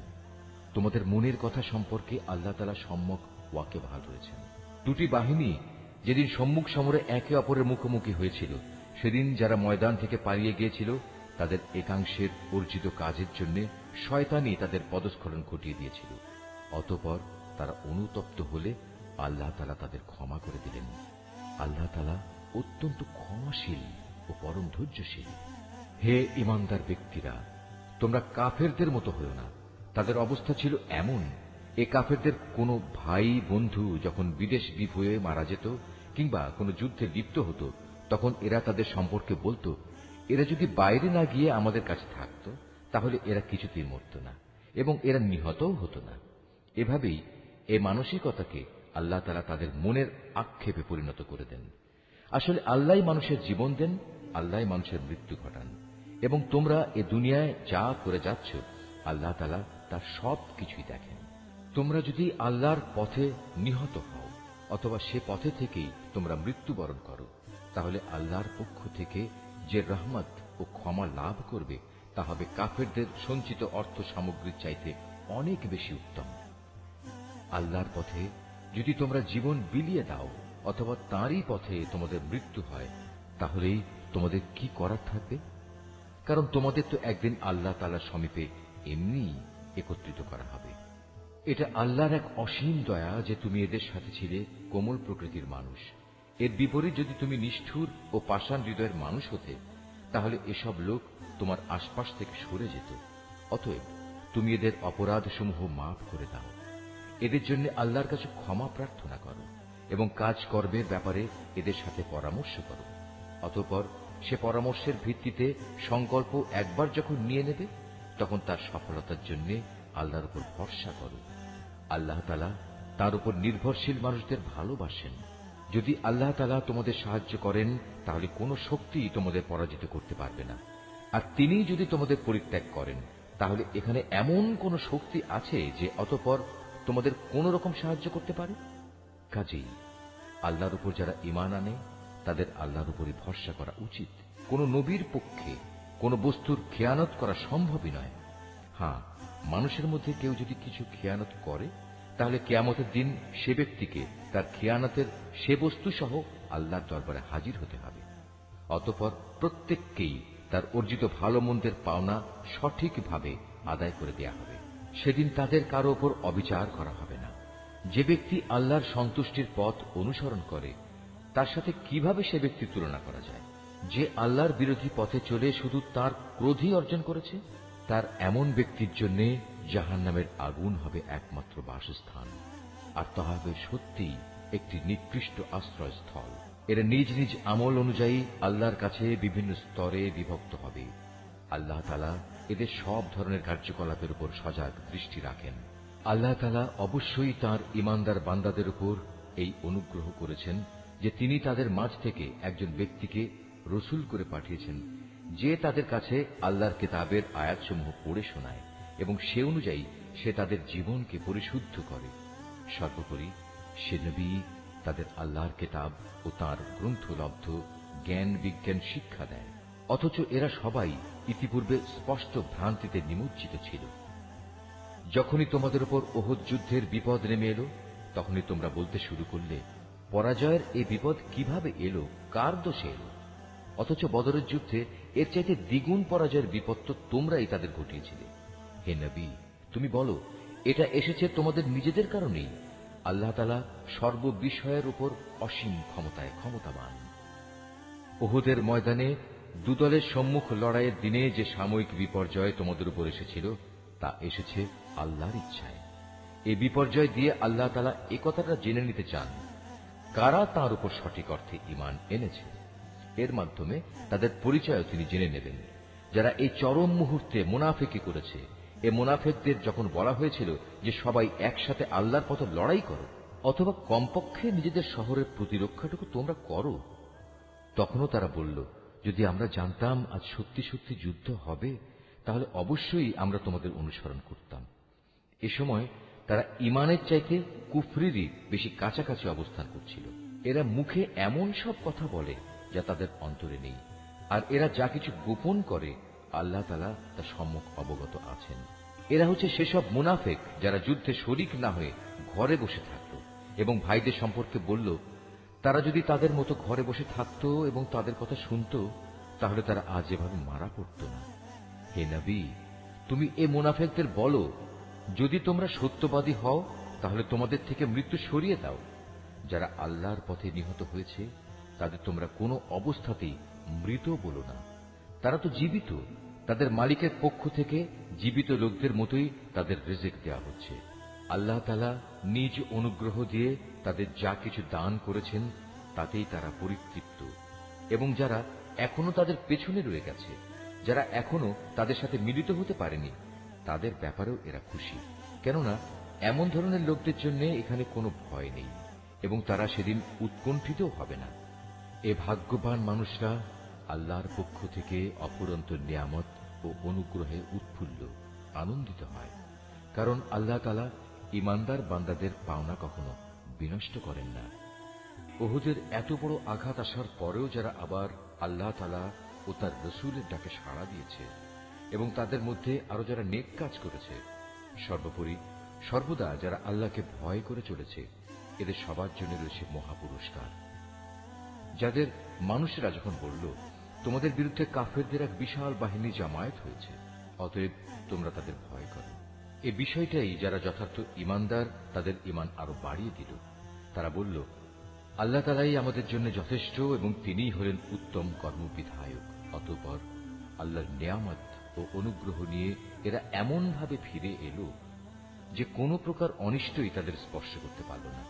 তোমাদের মনের কথা সম্পর্কে আল্লাহ তাআলা সম্যক ওয়াকিবহাল রয়েছেন। দুটি বাহিনী যেদিন সম্মুখ সমরে একে অপরের মুখোমুখি হয়েছিল, সেদিন যারা ময়দান থেকে পালিয়ে গিয়েছিল, তাদের একাংশের অর্জিত কাজের জন্য শয়তানই তাদের পদস্খলন ঘটিয়ে দিয়েছিল। অতঃপর তারা অনুতপ্ত হলে আল্লাহ তাআলা তাদের ক্ষমা করে দিলেন। আল্লাহ তাআলা অত্যন্ত ক্ষমাশীল ও পরম ধৈর্যশীল। হে ঈমানদার ব্যক্তিরা, তোমরা কাফেরদের মতো হও না। তাদের অবস্থা ছিল এমন, এ কাফেরদের কোনো ভাই বন্ধু যখন বিদেশ বিভূয়ে মারা যেত কিংবা কোনো যুদ্ধে লিপ্ত হতো, তখন এরা তাদের সম্পর্কে বলতো, এরা যদি বাইরে না গিয়ে আমাদের কাছে থাকত, তাহলে এরা কিছুতেই মরত না এবং এরা নিহতও হতো না। এভাবেই এ মানসিকতাকে আল্লাহ তাআলা তাদের মনের আক্ষেপে পরিণত করে দেন। আসলে আল্লাহই মানুষের জীবন দেন, আল্লাহই মানুষের মৃত্যু ঘটান, এবং তোমরা এ দুনিয়ায় যা করে যাচ্ছ, আল্লাহ তাআলা তার সব কিছুই দেখেন। তোমরা যদি আল্লাহর পথে নিহত হও অথবা সে পথে থেকেই তোমরা মৃত্যুবরণ করো, তাহলে আল্লাহর পক্ষ থেকে যে রহমত ও ক্ষমা লাভ করবে তা হবে কাফেরদের সঞ্চিত অর্থ সামগ্রীর চাইতে অনেক বেশি উত্তম। আল্লাহর পথে যদি তোমরা জীবন বিলিয়ে দাও অথবা তাঁরই পথে তোমাদের মৃত্যু হয়, তাহলেই তোমাদের কি করার থাকবে? কারণ তোমাদের তো একদিন আল্লাহ তাআলার সমীপে এমনি একত্রিত করা হবে। এটা আল্লাহর এক অসীম দয়া যে তুমি এদের সাথে ছিলে কোমল প্রকৃতির মানুষ। এর বিপরীত যদি তুমি নিষ্ঠুর ও পাষাণ হৃদয়ের মানুষ হতে, তাহলে এসব লোক তোমার আশপাশ থেকে সরে যেত। অতএব তুমি এদের অপরাধসমূহ মাফ করে দাও, এদের জন্য আল্লাহর কাছে ক্ষমা প্রার্থনা করো এবং কাজ কর্মের ব্যাপারে এদের সাথে পরামর্শ করো। অতঃপর সে পরামর্শের ভিত্তিতে সংকল্প একবার যখন নিয়ে নেবে, তখন তার সফলতার জন্য আল্লাহর উপর ভরসা করো। আল্লাহ তাআলা তার উপর নির্ভরশীল মানুষদের ভালোবাসেন। যদি আল্লাহ তাআলা তোমাদের সাহায্য করেন, তাহলে কোনো শক্তি তোমাদের পরাজিত করতে পারবে না। আর তিনি যদি তোমাদের পরিত্যাগ করেন, তাহলে এখানে এমন কোন শক্তি আছে যে অতঃপর তোমাদের কোন রকম সাহায্য করতে পারে? কাজেই আল্লাহর উপর যারা ঈমান আনে, তাদের আল্লাহর উপরই ভরসা করা উচিত। কোন নবীর পক্ষে কোন বস্তুর খেয়ানত করা সম্ভবই নয়। হ্যাঁ, মানুষের মধ্যে কেউ যদি কিছু খেয়ানত করে, তাহলে কিয়ামতের দিন সে ব্যক্তিকে তার খেয়ানতের সে বস্তু সহ আল্লাহর দরবারে হাজির হতে হবে। অতঃপর প্রত্যেককেই তার অর্জিত ভালো মন্দের পাওনা সঠিকভাবে আদায় করে দেয়া হবে। সেদিন তাদের কারো ওপর অবিচার করা হবে না। যে ব্যক্তি আল্লাহর সন্তুষ্টির পথ অনুসরণ করে, তার সাথে কিভাবে সে ব্যক্তির তুলনা করা যায়? যে আল্লাহর বিরোধী পথে চলে শুধু তার ক্রোধই অর্জন করেছে, তার এমন ব্যক্তির জন্য জাহান্নামের আগুন হবে একমাত্র বাসস্থান, আর তা হবে সত্যিই একটি নিকৃষ্ট আশ্রয়স্থল। এরা নিজ নিজ আমল অনুযায়ী আল্লাহর কাছে বিভিন্ন স্তরে বিভক্ত হবে। আল্লাহ তাআলা এদের সব ধরনের কার্যকলাপের উপর সজাগ দৃষ্টি রাখেন। আল্লাহ তাআলা অবশ্যই তাঁর ঈমানদার বান্দাদের উপর এই অনুগ্রহ করেছেন যে তিনি তাদের মাঝ থেকে একজন ব্যক্তিকে রসূল করে পাঠিয়েছেন, যে তাদের কাছে আল্লাহর কিতাবের আয়াতসমূহ পড়ে শোনায় এবং সে অনুযায়ী সে তাদের জীবনকে পরিশুদ্ধ করে। সর্বোপরি সে নবী তাদের আল্লাহর কিতাব ও তাঁর গ্রন্থলব্ধ জ্ঞান বিজ্ঞান শিক্ষা দেয়। অথচ এরা সবাই ইতিপূর্বে স্পষ্ট ভ্রান্তিতে নিমজ্জিত ছিল। যখনই তোমাদের উপর ওহদ যুদ্ধের বিপদ নেমে এলো, তখনই তোমরা বলতে শুরু করলে, পরাজয়ের এই বিপদ কিভাবে এলো, কার দোষে এলো? অথচ বদরের যুদ্ধে এর চাইতে দ্বিগুণ পরাজয়ের বিপদ তো তোমরাই তাদের ঘটিয়েছিলে। হে নবী, তুমি বলো, এটা এসেছে তোমাদের নিজেদের কারণেই। আল্লাহ তাআলা সর্ববিষয়ের উপর অসীম ক্ষমতায় ক্ষমতাবান। উহুদের ময়দানে দুদলের সম্মুখ লড়াইয়ের দিনে যে সাময়িক বিপর্যয় তোমাদের উপর এসেছিল, তা এসেছে আল্লাহর ইচ্ছায়। এই বিপর্যয় দিয়ে আল্লাহ তাআলা একথাটা জেনে নিতে চান, কারা তাঁর উপর সঠিক অর্থে ঈমান এনেছে। এর মাধ্যমে তাদের পরিচয় তিনি জেনে নেবেন। যারা এই চরম মুহূর্তে মুনাফিকি করেছে, এ মুনাফিকদের যখন বলা হয়েছিল যে সবাই একসাথে আল্লাহর পথে লড়াই করো, অথবা কমপক্ষে নিজেদের শহরের প্রতিরক্ষাটুকু তোমরা করো, তখনও তারা বলল, যদি আমরা জানতাম আজ সত্যি সত্যি যুদ্ধ হবে, তাহলে অবশ্যই আমরা তোমাদের অনুসরণ করতাম। এ সময় তারা ঈমানের চাইতে কুফরিরই বেশি কাছাকাছি অবস্থান করছিল। এরা মুখে এমন সব কথা বলে যা তাদের অন্তরে নেই, আর এরা যা কিছু গোপন করে আল্লাহ তাআলা তা সম্যক অবগত আছেন। এরা হচ্ছে সেসব মুনাফিক যারা যুদ্ধে শরিক না হয়ে ঘরে বসে থাকত এবং ভাইদের সম্পর্কে বলল, তারা যদি তাদের মতো ঘরে বসে থাকত এবং তাদের কথা শুনত, তাহলে তারা আজ এভাবে মারা পড়ত না। হে নবী, তুমি এ মুনাফিকদের বলো, যদি তোমরা সত্যবাদী হও, তাহলে তোমাদের থেকে মৃত্যু সরিয়ে দাও। যারা আল্লাহর পথে নিহত হয়েছে, তাদের তোমরা কোনো অবস্থাতেই মৃত বলো না। তারা তো জীবিত, তাদের মালিকের পক্ষ থেকে জীবিত লোকদের মতোই তাদের রিজিক দেওয়া হচ্ছে। আল্লাহ তাআলা নিজ অনুগ্রহ দিয়ে তাদের যা কিছু দান করেছেন, তাতেই তারা পরিতৃপ্ত। এবং যারা এখনো তাদের পেছনে রয়ে গেছে, যারা এখনো তাদের সাথে মিলিত হতে পারেনি, তাদের ব্যাপারেও এরা খুশি, কেননা এমন ধরনের লোকদের জন্য এখানে কোনো ভয় নেই এবং তারা সেদিন উৎকণ্ঠিত হবে না। এ ভাগ্যবান মানুষরা আল্লাহর পক্ষ থেকে অফুরন্ত নিয়ামত ও অনুগ্রহে উৎফুল্ল আনন্দিত হয়, কারণ আল্লাহ তাআলা ইমানদার বান্দাদের পাওনা কখনো বিনষ্ট করেন না। উহুদের এত বড় আঘাত আসার পরেও যারা আবার আল্লাহ তাআলা ও তার রসুলের ডাকে সাড়া দিয়েছে এবং তাদের মধ্যে আরো যারা নেক কাজ করেছে, সর্বোপরি সর্বদা যারা আল্লাহকে ভয় করে চলেছে, এদের সবার জন্য রয়েছে মহাপুরস্কার। যাদের মানুষেরা যখন বলল, তোমাদের বিরুদ্ধে কাফেরদের এক বিশাল বাহিনী জামায়াত হয়েছে, অতএব তোমরা তাদের ভয় করো, এই বিষয়টাই যারা যথার্থ ইমানদার তাদের ইমান আরো বাড়িয়ে দিল। তারা বলল, আল্লাহ তাআলাই আমাদের জন্য যথেষ্ট এবং তিনিই হলেন উত্তম কর্মবিধায়ক। অতঃপর আল্লাহর নিয়ামত ও অনুগ্রহ নিয়ে এরা এমন ভাবে ফিরে এলো যে কোনো প্রকার অনিষ্টই তাদের স্পর্শ করতে পারল না।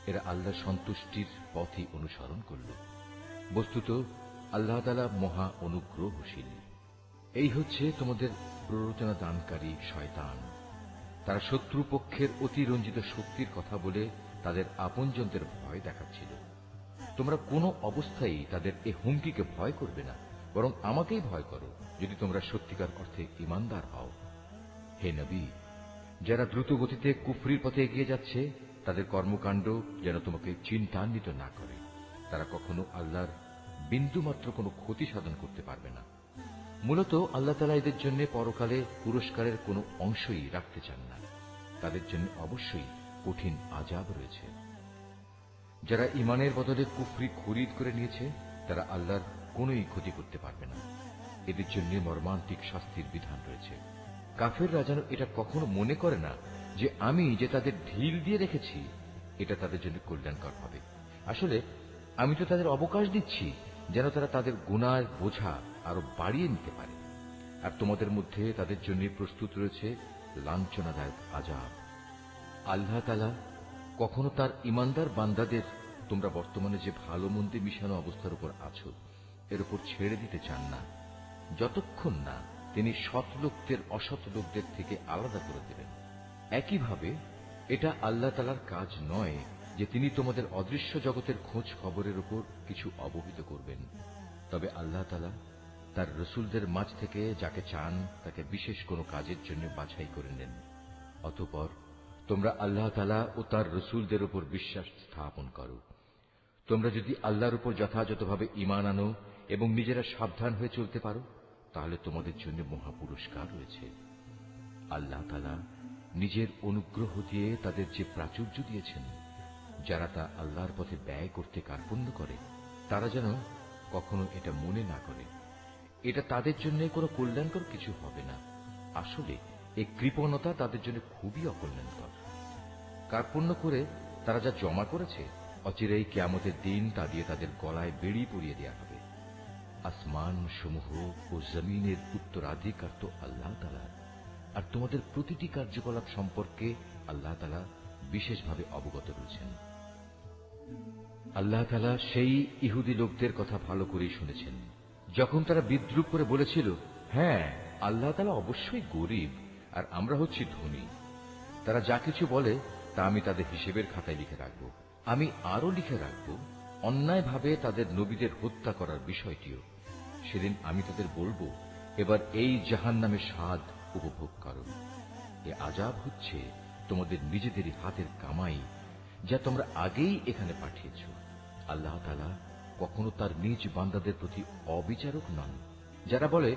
এরা আল্লাহর সন্তুষ্টির পথই অনুসরণ করল। বস্তুত আল্লাহ তাআলা মহা অনুগ্রহশীল। এই হচ্ছে তোমাদের প্ররোচনা দানকারী শয়তান। তারা শত্রুপক্ষের অতিরঞ্জিত শক্তির কথা বলে তাদের আপনজনদের ভয় দেখাচ্ছিল। তোমরা কোনো অবস্থায় তাদের এ হুমকিকে ভয় করবে না, বরং আমাকেই ভয় করো যদি তোমরা সত্যিকার অর্থে ঈমানদার হও। হে নবী, যারা দ্রুত গতিতে কুফরির পথে এগিয়ে যাচ্ছে তাদের কর্মকাণ্ড যেন তোমাকে চিন্তান্বিত না করে। তারা কখনো আল্লাহর বিন্দুমাত্র কোনো ক্ষতি সাধন করতে পারবে না। মূলত আল্লাহ তাআলা এদের জন্য পরকালে পুরস্কারের কোনো অংশই রাখতে চান না। তাদের জন্য অবশ্যই কঠিন আযাব রয়েছে। যারা ইমানের বদলে কুফরি খরিদ করে নিয়েছে তারা আল্লাহর কোনোই ক্ষতি করতে পারবে না। এদের জন্য মর্মান্তিক শাস্তির বিধান রয়েছে। কাফেররা যেন এটা কখনো মনে করে না যে আমি যে তাদের ঢিল দিয়ে রেখেছি এটা তাদের জন্য কল্যাণকর হবে। আসলে আমি তো তাদের অবকাশ দিচ্ছি যেন তারা তাদের গুনার বোঝা আরো বাড়িয়ে নিতে পারে। আর তোমাদের মধ্যে তাদের জন্য প্রস্তুত রয়েছে লাঞ্ছনাদায়ক আযাব। আল্লাহ তাআলা কখনো তার ইমানদার বান্দাদের তোমরা বর্তমানে যে ভালো মন্দে মিশানো অবস্থার উপর আছো এর উপর ছেড়ে দিতে চান না, যতক্ষণ না তিনি সৎ লোকদের অসৎ লোকদের থেকে আলাদা করে দেবেন। একইভাবে এটা আল্লাহ তাআলার কাজ নয় যে তিনি তোমাদের অদৃশ্য জগতের খোঁজ খবরের উপর কিছু অবহিত করবেন। তবে আল্লাহ তাআলা তার রসুলদের মাঝ থেকে যাকে চান তাকে বিশেষ কোনো কাজের জন্য বাছাই করে নেন। অতঃপর তোমরা আল্লাহ তাআলা ও তার রসুলদের উপর বিশ্বাস স্থাপন করো। তোমরা যদি আল্লাহর উপর যথাযথভাবে ঈমান আনো এবং নিজেরা সাবধান হয়ে চলতে পারো তাহলে তোমাদের জন্য মহাপুরস্কার রয়েছে। আল্লাহ তাআলা নিজের অনুগ্রহ দিয়ে তাদের যে প্রাচুর্য দিয়েছেন, যারা তা আল্লাহর পথে ব্যয় করতে কার্পণ্য করে তারা যেন কখনো এটা মনে না করে এটা তাদের জন্য কোনো কল্যাণকর কিছু হবে না। আসলে এই কৃপণতা তাদের জন্য খুবই অকল্যাণকর। কার্পণ্য করে তারা যা জমা করেছে অচিরেই কিয়ামতের দিন তা দিয়ে তাদের গলায় বেড়ি পরিয়ে দেওয়া হবে। আসমান সমূহ ও জমিনের উত্তরাধিকার তো আল্লাহ তাআলার, আর তোমাদের প্রতিটি কার্যকলাপ সম্পর্কে আল্লাহ তাআলা বিশেষভাবে অবগত রয়েছেন। আল্লাহ তাআলা সেই ইহুদি লোকদের কথা ভালো করেই শুনেছেন যখন তারা বিদ্রূপ করে বলেছিল, হ্যাঁ আল্লাহ তাআলা অবশ্যই গরীব আর আমরা হচ্ছি ধনী। তারা যা কিছু বলে তা আমি তাদের হিসেবের খাতায় লিখে রাখব। আমি আরো লিখে রাখব অন্যায়ভাবে তাদের নবীদের হত্যা করার বিষয়টিও। সেদিন আমি তাদের বলবো, এবার এই জাহান্নামের স্বাদ উপভোগ করো। এ আযাব হচ্ছে তোমাদের নিজেদেরই হাতের কামাই যা তোমরা আগেই এখানে পাঠিয়েছ। আল্লাহ তাআলা কখনো তার নিজ বান্দাদের প্রতি অবিচারক নন। যারা বলে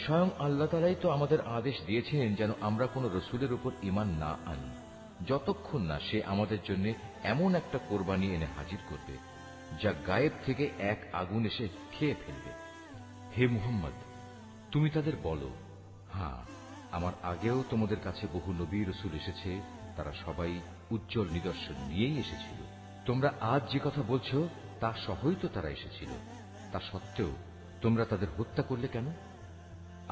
স্বয়ং আল্লাহ তাআলাই তো আমাদের আদেশ দিয়েছেন যেন আমরা কোনো রসুলের উপর ঈমান না আনি যতক্ষণ না সে আমাদের জন্য এমন একটা কোরবানি এনে হাজির করবে যা গায়েব থেকে এক আগুন এসে খেয়ে ফেলবে। হে মুহাম্মদ, তুমি তাদের বলো, হ্যাঁ আমার আগেও তোমাদের কাছে বহু নবী রসুল এসেছে, তারা সবাই উজ্জ্বল নিদর্শন নিয়েই এসেছিল। তোমরা আজ যে কথা বলছো তা সহই তো তারা এসেছিল। তা সত্ত্বেও তোমরা তাদের হত্যা করলে কেন?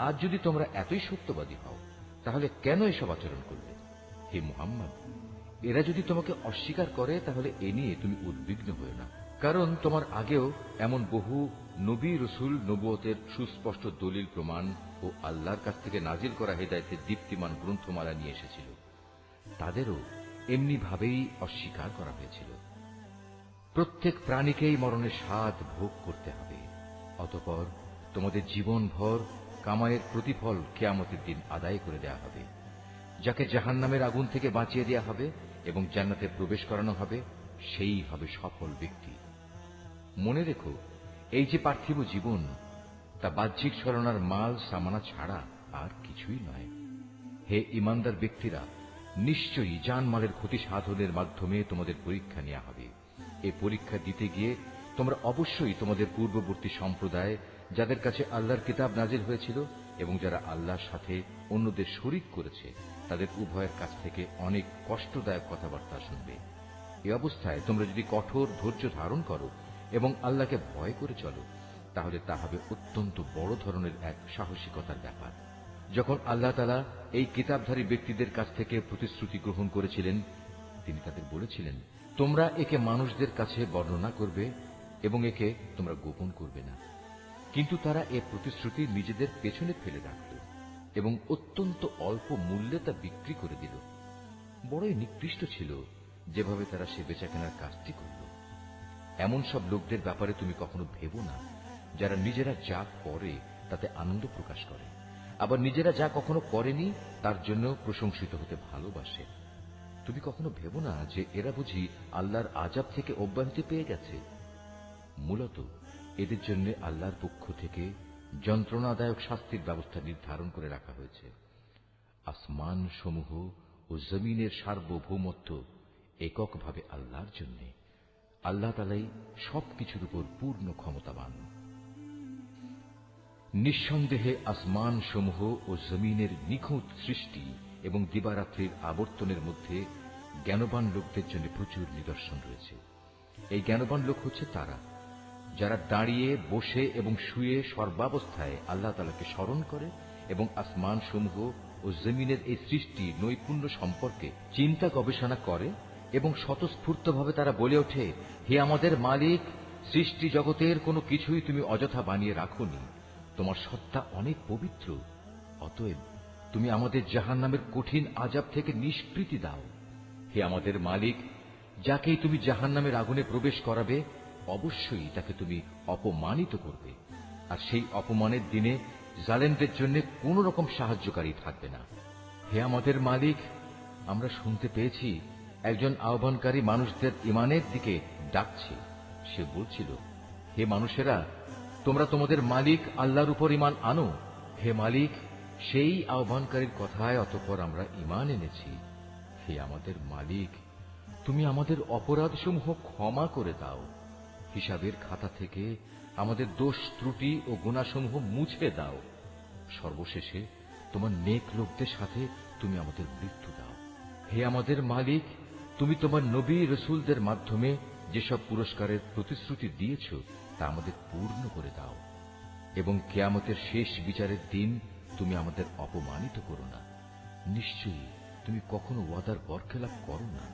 আজ যদি তোমরা এতই সত্যবাদী হও তাহলে কেন এসব আচরণ করলে? হে মুহাম্মদ, এরা যদি তোমাকে অস্বীকার করে তাহলে এ নিয়ে তুমি উদ্বিগ্ন হও না, কারণ তোমার আগেও এমন বহু নবী রসুল নবুয়তের সুস্পষ্ট দলিল প্রমাণ ও আল্লাহর কাছ থেকে নাজিল করা হেদায়েতের দীপ্তিমান গ্রন্থমালা নিয়ে এসেছিল। তাদেরও এমনি ভাবেই অস্বীকার করা হয়েছিল। প্রত্যেক প্রাণীকেই মরণের স্বাদ ভোগ করতে হবে। অতঃপর তোমাদের জীবনভর কামাইয়ের প্রতিফল কিয়ামতের দিন আদায় করে দেয়া হবে। যাকে জাহান্নামের আগুন থেকে বাঁচিয়ে দেওয়া হবে এবং জান্নাতে প্রবেশ করানো হবে, সেই হবে সফল ব্যক্তি। মনে রেখো, এই যে পার্থিব জীবন, তা বাহ্যিক ছলনার মাল সামানা ছাড়া আর কিছুই নয়। হে ঈমানদার ব্যক্তিরা, নিশ্চয়ই জানমালের ক্ষতি সাধনের মাধ্যমে তোমাদের পরীক্ষা নেওয়া হবে। এই পরীক্ষা দিতে গিয়ে তোমরা অবশ্যই তোমাদের পূর্ববর্তী সম্প্রদায়, যাদের কাছে আল্লাহর কিতাব নাজিল হয়েছিল এবং যারা আল্লাহর সাথে অন্যদের শরীক করেছে, তাদের উভয়ের কাছ থেকে অনেক কষ্টদায়ক কথাবার্তা শুনবে। এই অবস্থায় তোমরা যদি কঠোর ধৈর্য ধারণ করো এবং আল্লাহকে ভয় করে চলো, তাহলে তা হবে অত্যন্ত বড় ধরনের এক সাহসিকতার ব্যাপার। যখন আল্লাহ তাআলা এই কিতাবধারী ব্যক্তিদের কাছ থেকে প্রতিশ্রুতি গ্রহণ করেছিলেন, তিনি তাদের বলেছিলেন, তোমরা একে মানুষদের কাছে বর্ণনা করবে এবং একে তোমরা গোপন করবে না। কিন্তু তারা এ প্রতিশ্রুতি নিজেদের পেছনে ফেলে রাখল এবং অত্যন্ত অল্প মূল্যে তা বিক্রি করে দিল। বড়ই নিকৃষ্ট ছিল যেভাবে তারা সে বেচাকেনার কাজটি করল। এমন সব লোকদের ব্যাপারে তুমি কখনো ভেবো না, যারা নিজেরা যা করে তাতে আনন্দ প্রকাশ করে, আবার নিজেরা যা কখনো করেনি তার জন্য প্রশংসিত হতে ভালোবাসে। তুমি কখনো ভেবো না যে এরা বুঝি আল্লাহর আযাব থেকে অব্যাহতি পেয়ে গেছে। মূলত এদের জন্য আল্লাহর পক্ষ থেকে যন্ত্রণাদায়ক শাস্তির ব্যবস্থা নির্ধারণ করে রাখা হয়েছে। আসমান সমূহ ও জমিনের সার্বভৌমত্ব এককভাবে আল্লাহর জন্য। আল্লাহ তাআলাই সবকিছুর উপর পূর্ণ ক্ষমতাবান। নিঃসন্দেহে আসমান সমূহ ও জমিনের নিখুঁত সৃষ্টি এবং দিবারাত্রির আবর্তনের মধ্যে জ্ঞানবান লোকদের জন্য প্রচুর নিদর্শন রয়েছে। এই জ্ঞানবান লোক হচ্ছে তারা, যারা দাঁড়িয়ে, বসে এবং শুয়ে সর্বাবস্থায় আল্লাহ তাআলাকে স্মরণ করে এবং আসমান সমূহ ও জমিনের এই সৃষ্টি নৈপুণ্য সম্পর্কে চিন্তা গবেষণা করে এবং স্বতঃস্ফূর্তভাবে তারা বলে ওঠে, হে আমাদের মালিক, সৃষ্টি জগতের কোনো কিছুই তুমি অযথা বানিয়ে রাখোনি, তোমার সত্তা অনেক পবিত্র। অতএব তুমি আমাদের জাহান্নামের কঠিন আযাব থেকে নিষ্কৃতি দাও। হে আমাদের মালিক, যাকেই তুমি জাহান্নামের আগুনে প্রবেশ করাবে, অবশ্যই তাকে তুমি অপমানিত করবে, আর সেই অপমানের দিনে জালেমদের জন্য কোন রকম সাহায্যকারী থাকবে না। হে আমাদের মালিক, আমরা শুনতে পেয়েছি একজন আহ্বানকারী মানুষদের ঈমানের দিকে ডাকছে। সে বলছিল, হে মানুষেরা, তোমরা তোমাদের মালিক আল্লাহর উপর ঈমান আনো। হে মালিক, সেই আহ্বানকারীর কথায় অতঃপর আমরা ঈমান এনেছি। হে আমাদের মালিক, তুমি আমাদের অপরাধসমূহ ক্ষমা করে দাও, হিসাবের খাতা থেকে আমাদের দোষ ত্রুটি ও গুনাহসমূহ মুছে দাও। সর্বশেষে তোমার নেক লোকদের সাথে তুমি আমাদের মৃত্যু দাও। হে আমাদের মালিক, তুমি তোমার নবী রাসূলদের মাধ্যমে যেসব পুরস্কারের প্রতিশ্রুতি দিয়েছ তা আমাদের পূর্ণ করে দাও, এবং কিয়ামতের শেষ বিচারের দিন তুমি আমাদের অপমানিত করো না। নিশ্চয়ই তুমি কখনো ওয়াদার বরখেলাপ করো না।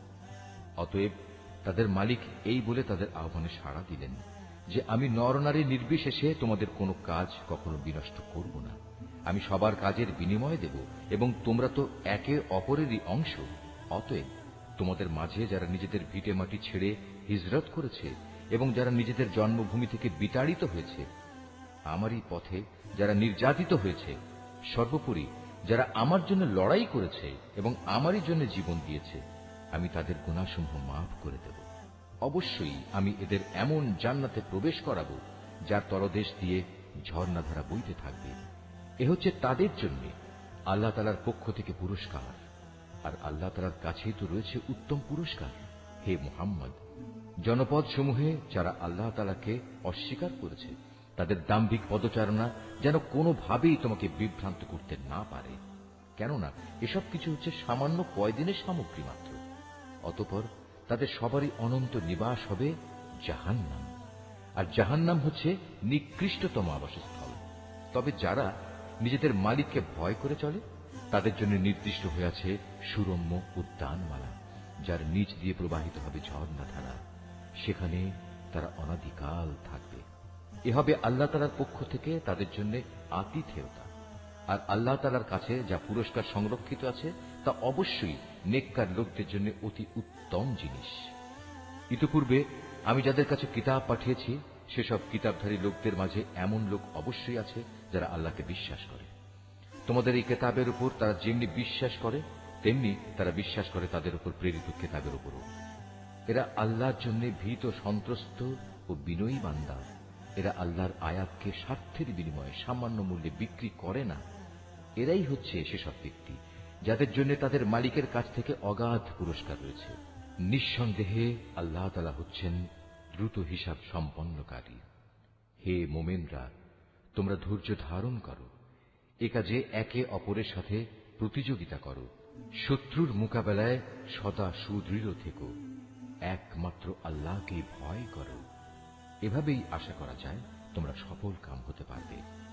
অতএব তাদের মালিক এই বলে তাদের আহ্বানে সাড়া দিলেন যে, আমি নরনারী নির্বিশেষে তোমাদের কোনো কাজ কখনো বিনষ্ট করব না। আমি সবার কাজের বিনিময় দেব এবং তোমরা তো একে অপরেরই অংশ। অতএব তোমাদের মাঝে যারা নিজেদের ভিটে মাটি ছেড়ে হিজরত করেছে এবং যারা নিজেদের জন্মভূমি থেকে বিতাড়িত হয়েছে, আমারই পথে যারা নির্যাতিত হয়েছে, সর্বোপরি যারা আমার জন্য লড়াই করেছে এবং আমারই জন্য জীবন দিয়েছে, আমি তাদের গুনাহসমূহ মাফ করে দেব। অবশ্যই আমি এদের এমন জান্নাতে প্রবেশ করাবো যার তলদেশ দিয়ে ঝর্ণাধারা বইতে থাকবে। এ হচ্ছে তাদের জন্য আল্লাহ তাআলার পক্ষ থেকে পুরস্কার, আর আল্লাহ তাআলার কাছেই তো রয়েছে উত্তম পুরস্কার। হে মুহাম্মদ, জনপদ সমূহে যারা আল্লাহ তাআলাকে অস্বীকার করেছে, তাদের দাম্ভিক পদচারণা যেন কোনোভাবেই তোমাকে বিভ্রান্ত করতে না পারে, কেননা এসব কিছু হচ্ছে সামান্য কয়দিনের সামগ্রী মাত্র। অতঃপর তাদের সবারই অনন্ত নিবাস হবে জাহান্নাম, আর জাহান্নাম হচ্ছে নিকৃষ্টতম আবাসস্থল। তবে যারা নিজেদের মালিককে ভয় করে চলে, তাদের জন্য নির্দিষ্ট হয়ে আছে সুরম্য উদ্যানমালা, যার নিচ দিয়ে প্রবাহিত হবে ঝর্ণাধারা। সেখানে তারা অনাদিকাল থাকবে। এ হবে আল্লাহ তাআলার পক্ষ থেকে তাদের জন্য আতিথেয়তা। আর আল্লাহ তাআলার কাছে যা পুরস্কার সংরক্ষিত আছে তা অবশ্যই নেককার লোকদের জন্য অতি উত্তম জিনিস। ইতিপূর্বে আমি যাদের কাছে কিতাব পাঠিয়েছি, সেসব কিতাবধারী লোকদের মাঝে এমন লোক অবশ্যই আছে যারা আল্লাহকে বিশ্বাস করে। তোমাদের এই কিতাবের উপর তারা যেমনি বিশ্বাস করে তেমনি তারা বিশ্বাস করে তাদের উপর প্রেরিত কিতাবের উপরও। এরা আল্লাহর জন্য ভীত, সন্ত্রস্ত ও বিনয়ী বান্দা। এরা আল্লাহর আয়াতকে স্বার্থের বিনিময়ে সামান্য মূল্যে বিক্রি করে না। এরাই হচ্ছে সেসব ব্যক্তি যাদের জন্য তাদের মালিকের কাছ থেকে অগাধ পুরস্কার রয়েছে। নিঃসন্দেহে আল্লাহ তাআলা হচ্ছেন দ্রুত হিসাব সম্পন্নকারী। হে মোমেনরা, তোমরা ধৈর্য ধারণ করো, এ কাজে একে অপরের সাথে প্রতিযোগিতা করো, শত্রুর মোকাবেলায় সদা সুদৃঢ় থেকো, একমাত্র আল্লাহকে ভয় করো। এভাবেই আশা করা যায় তোমরা সফল কাম হতে পারবে।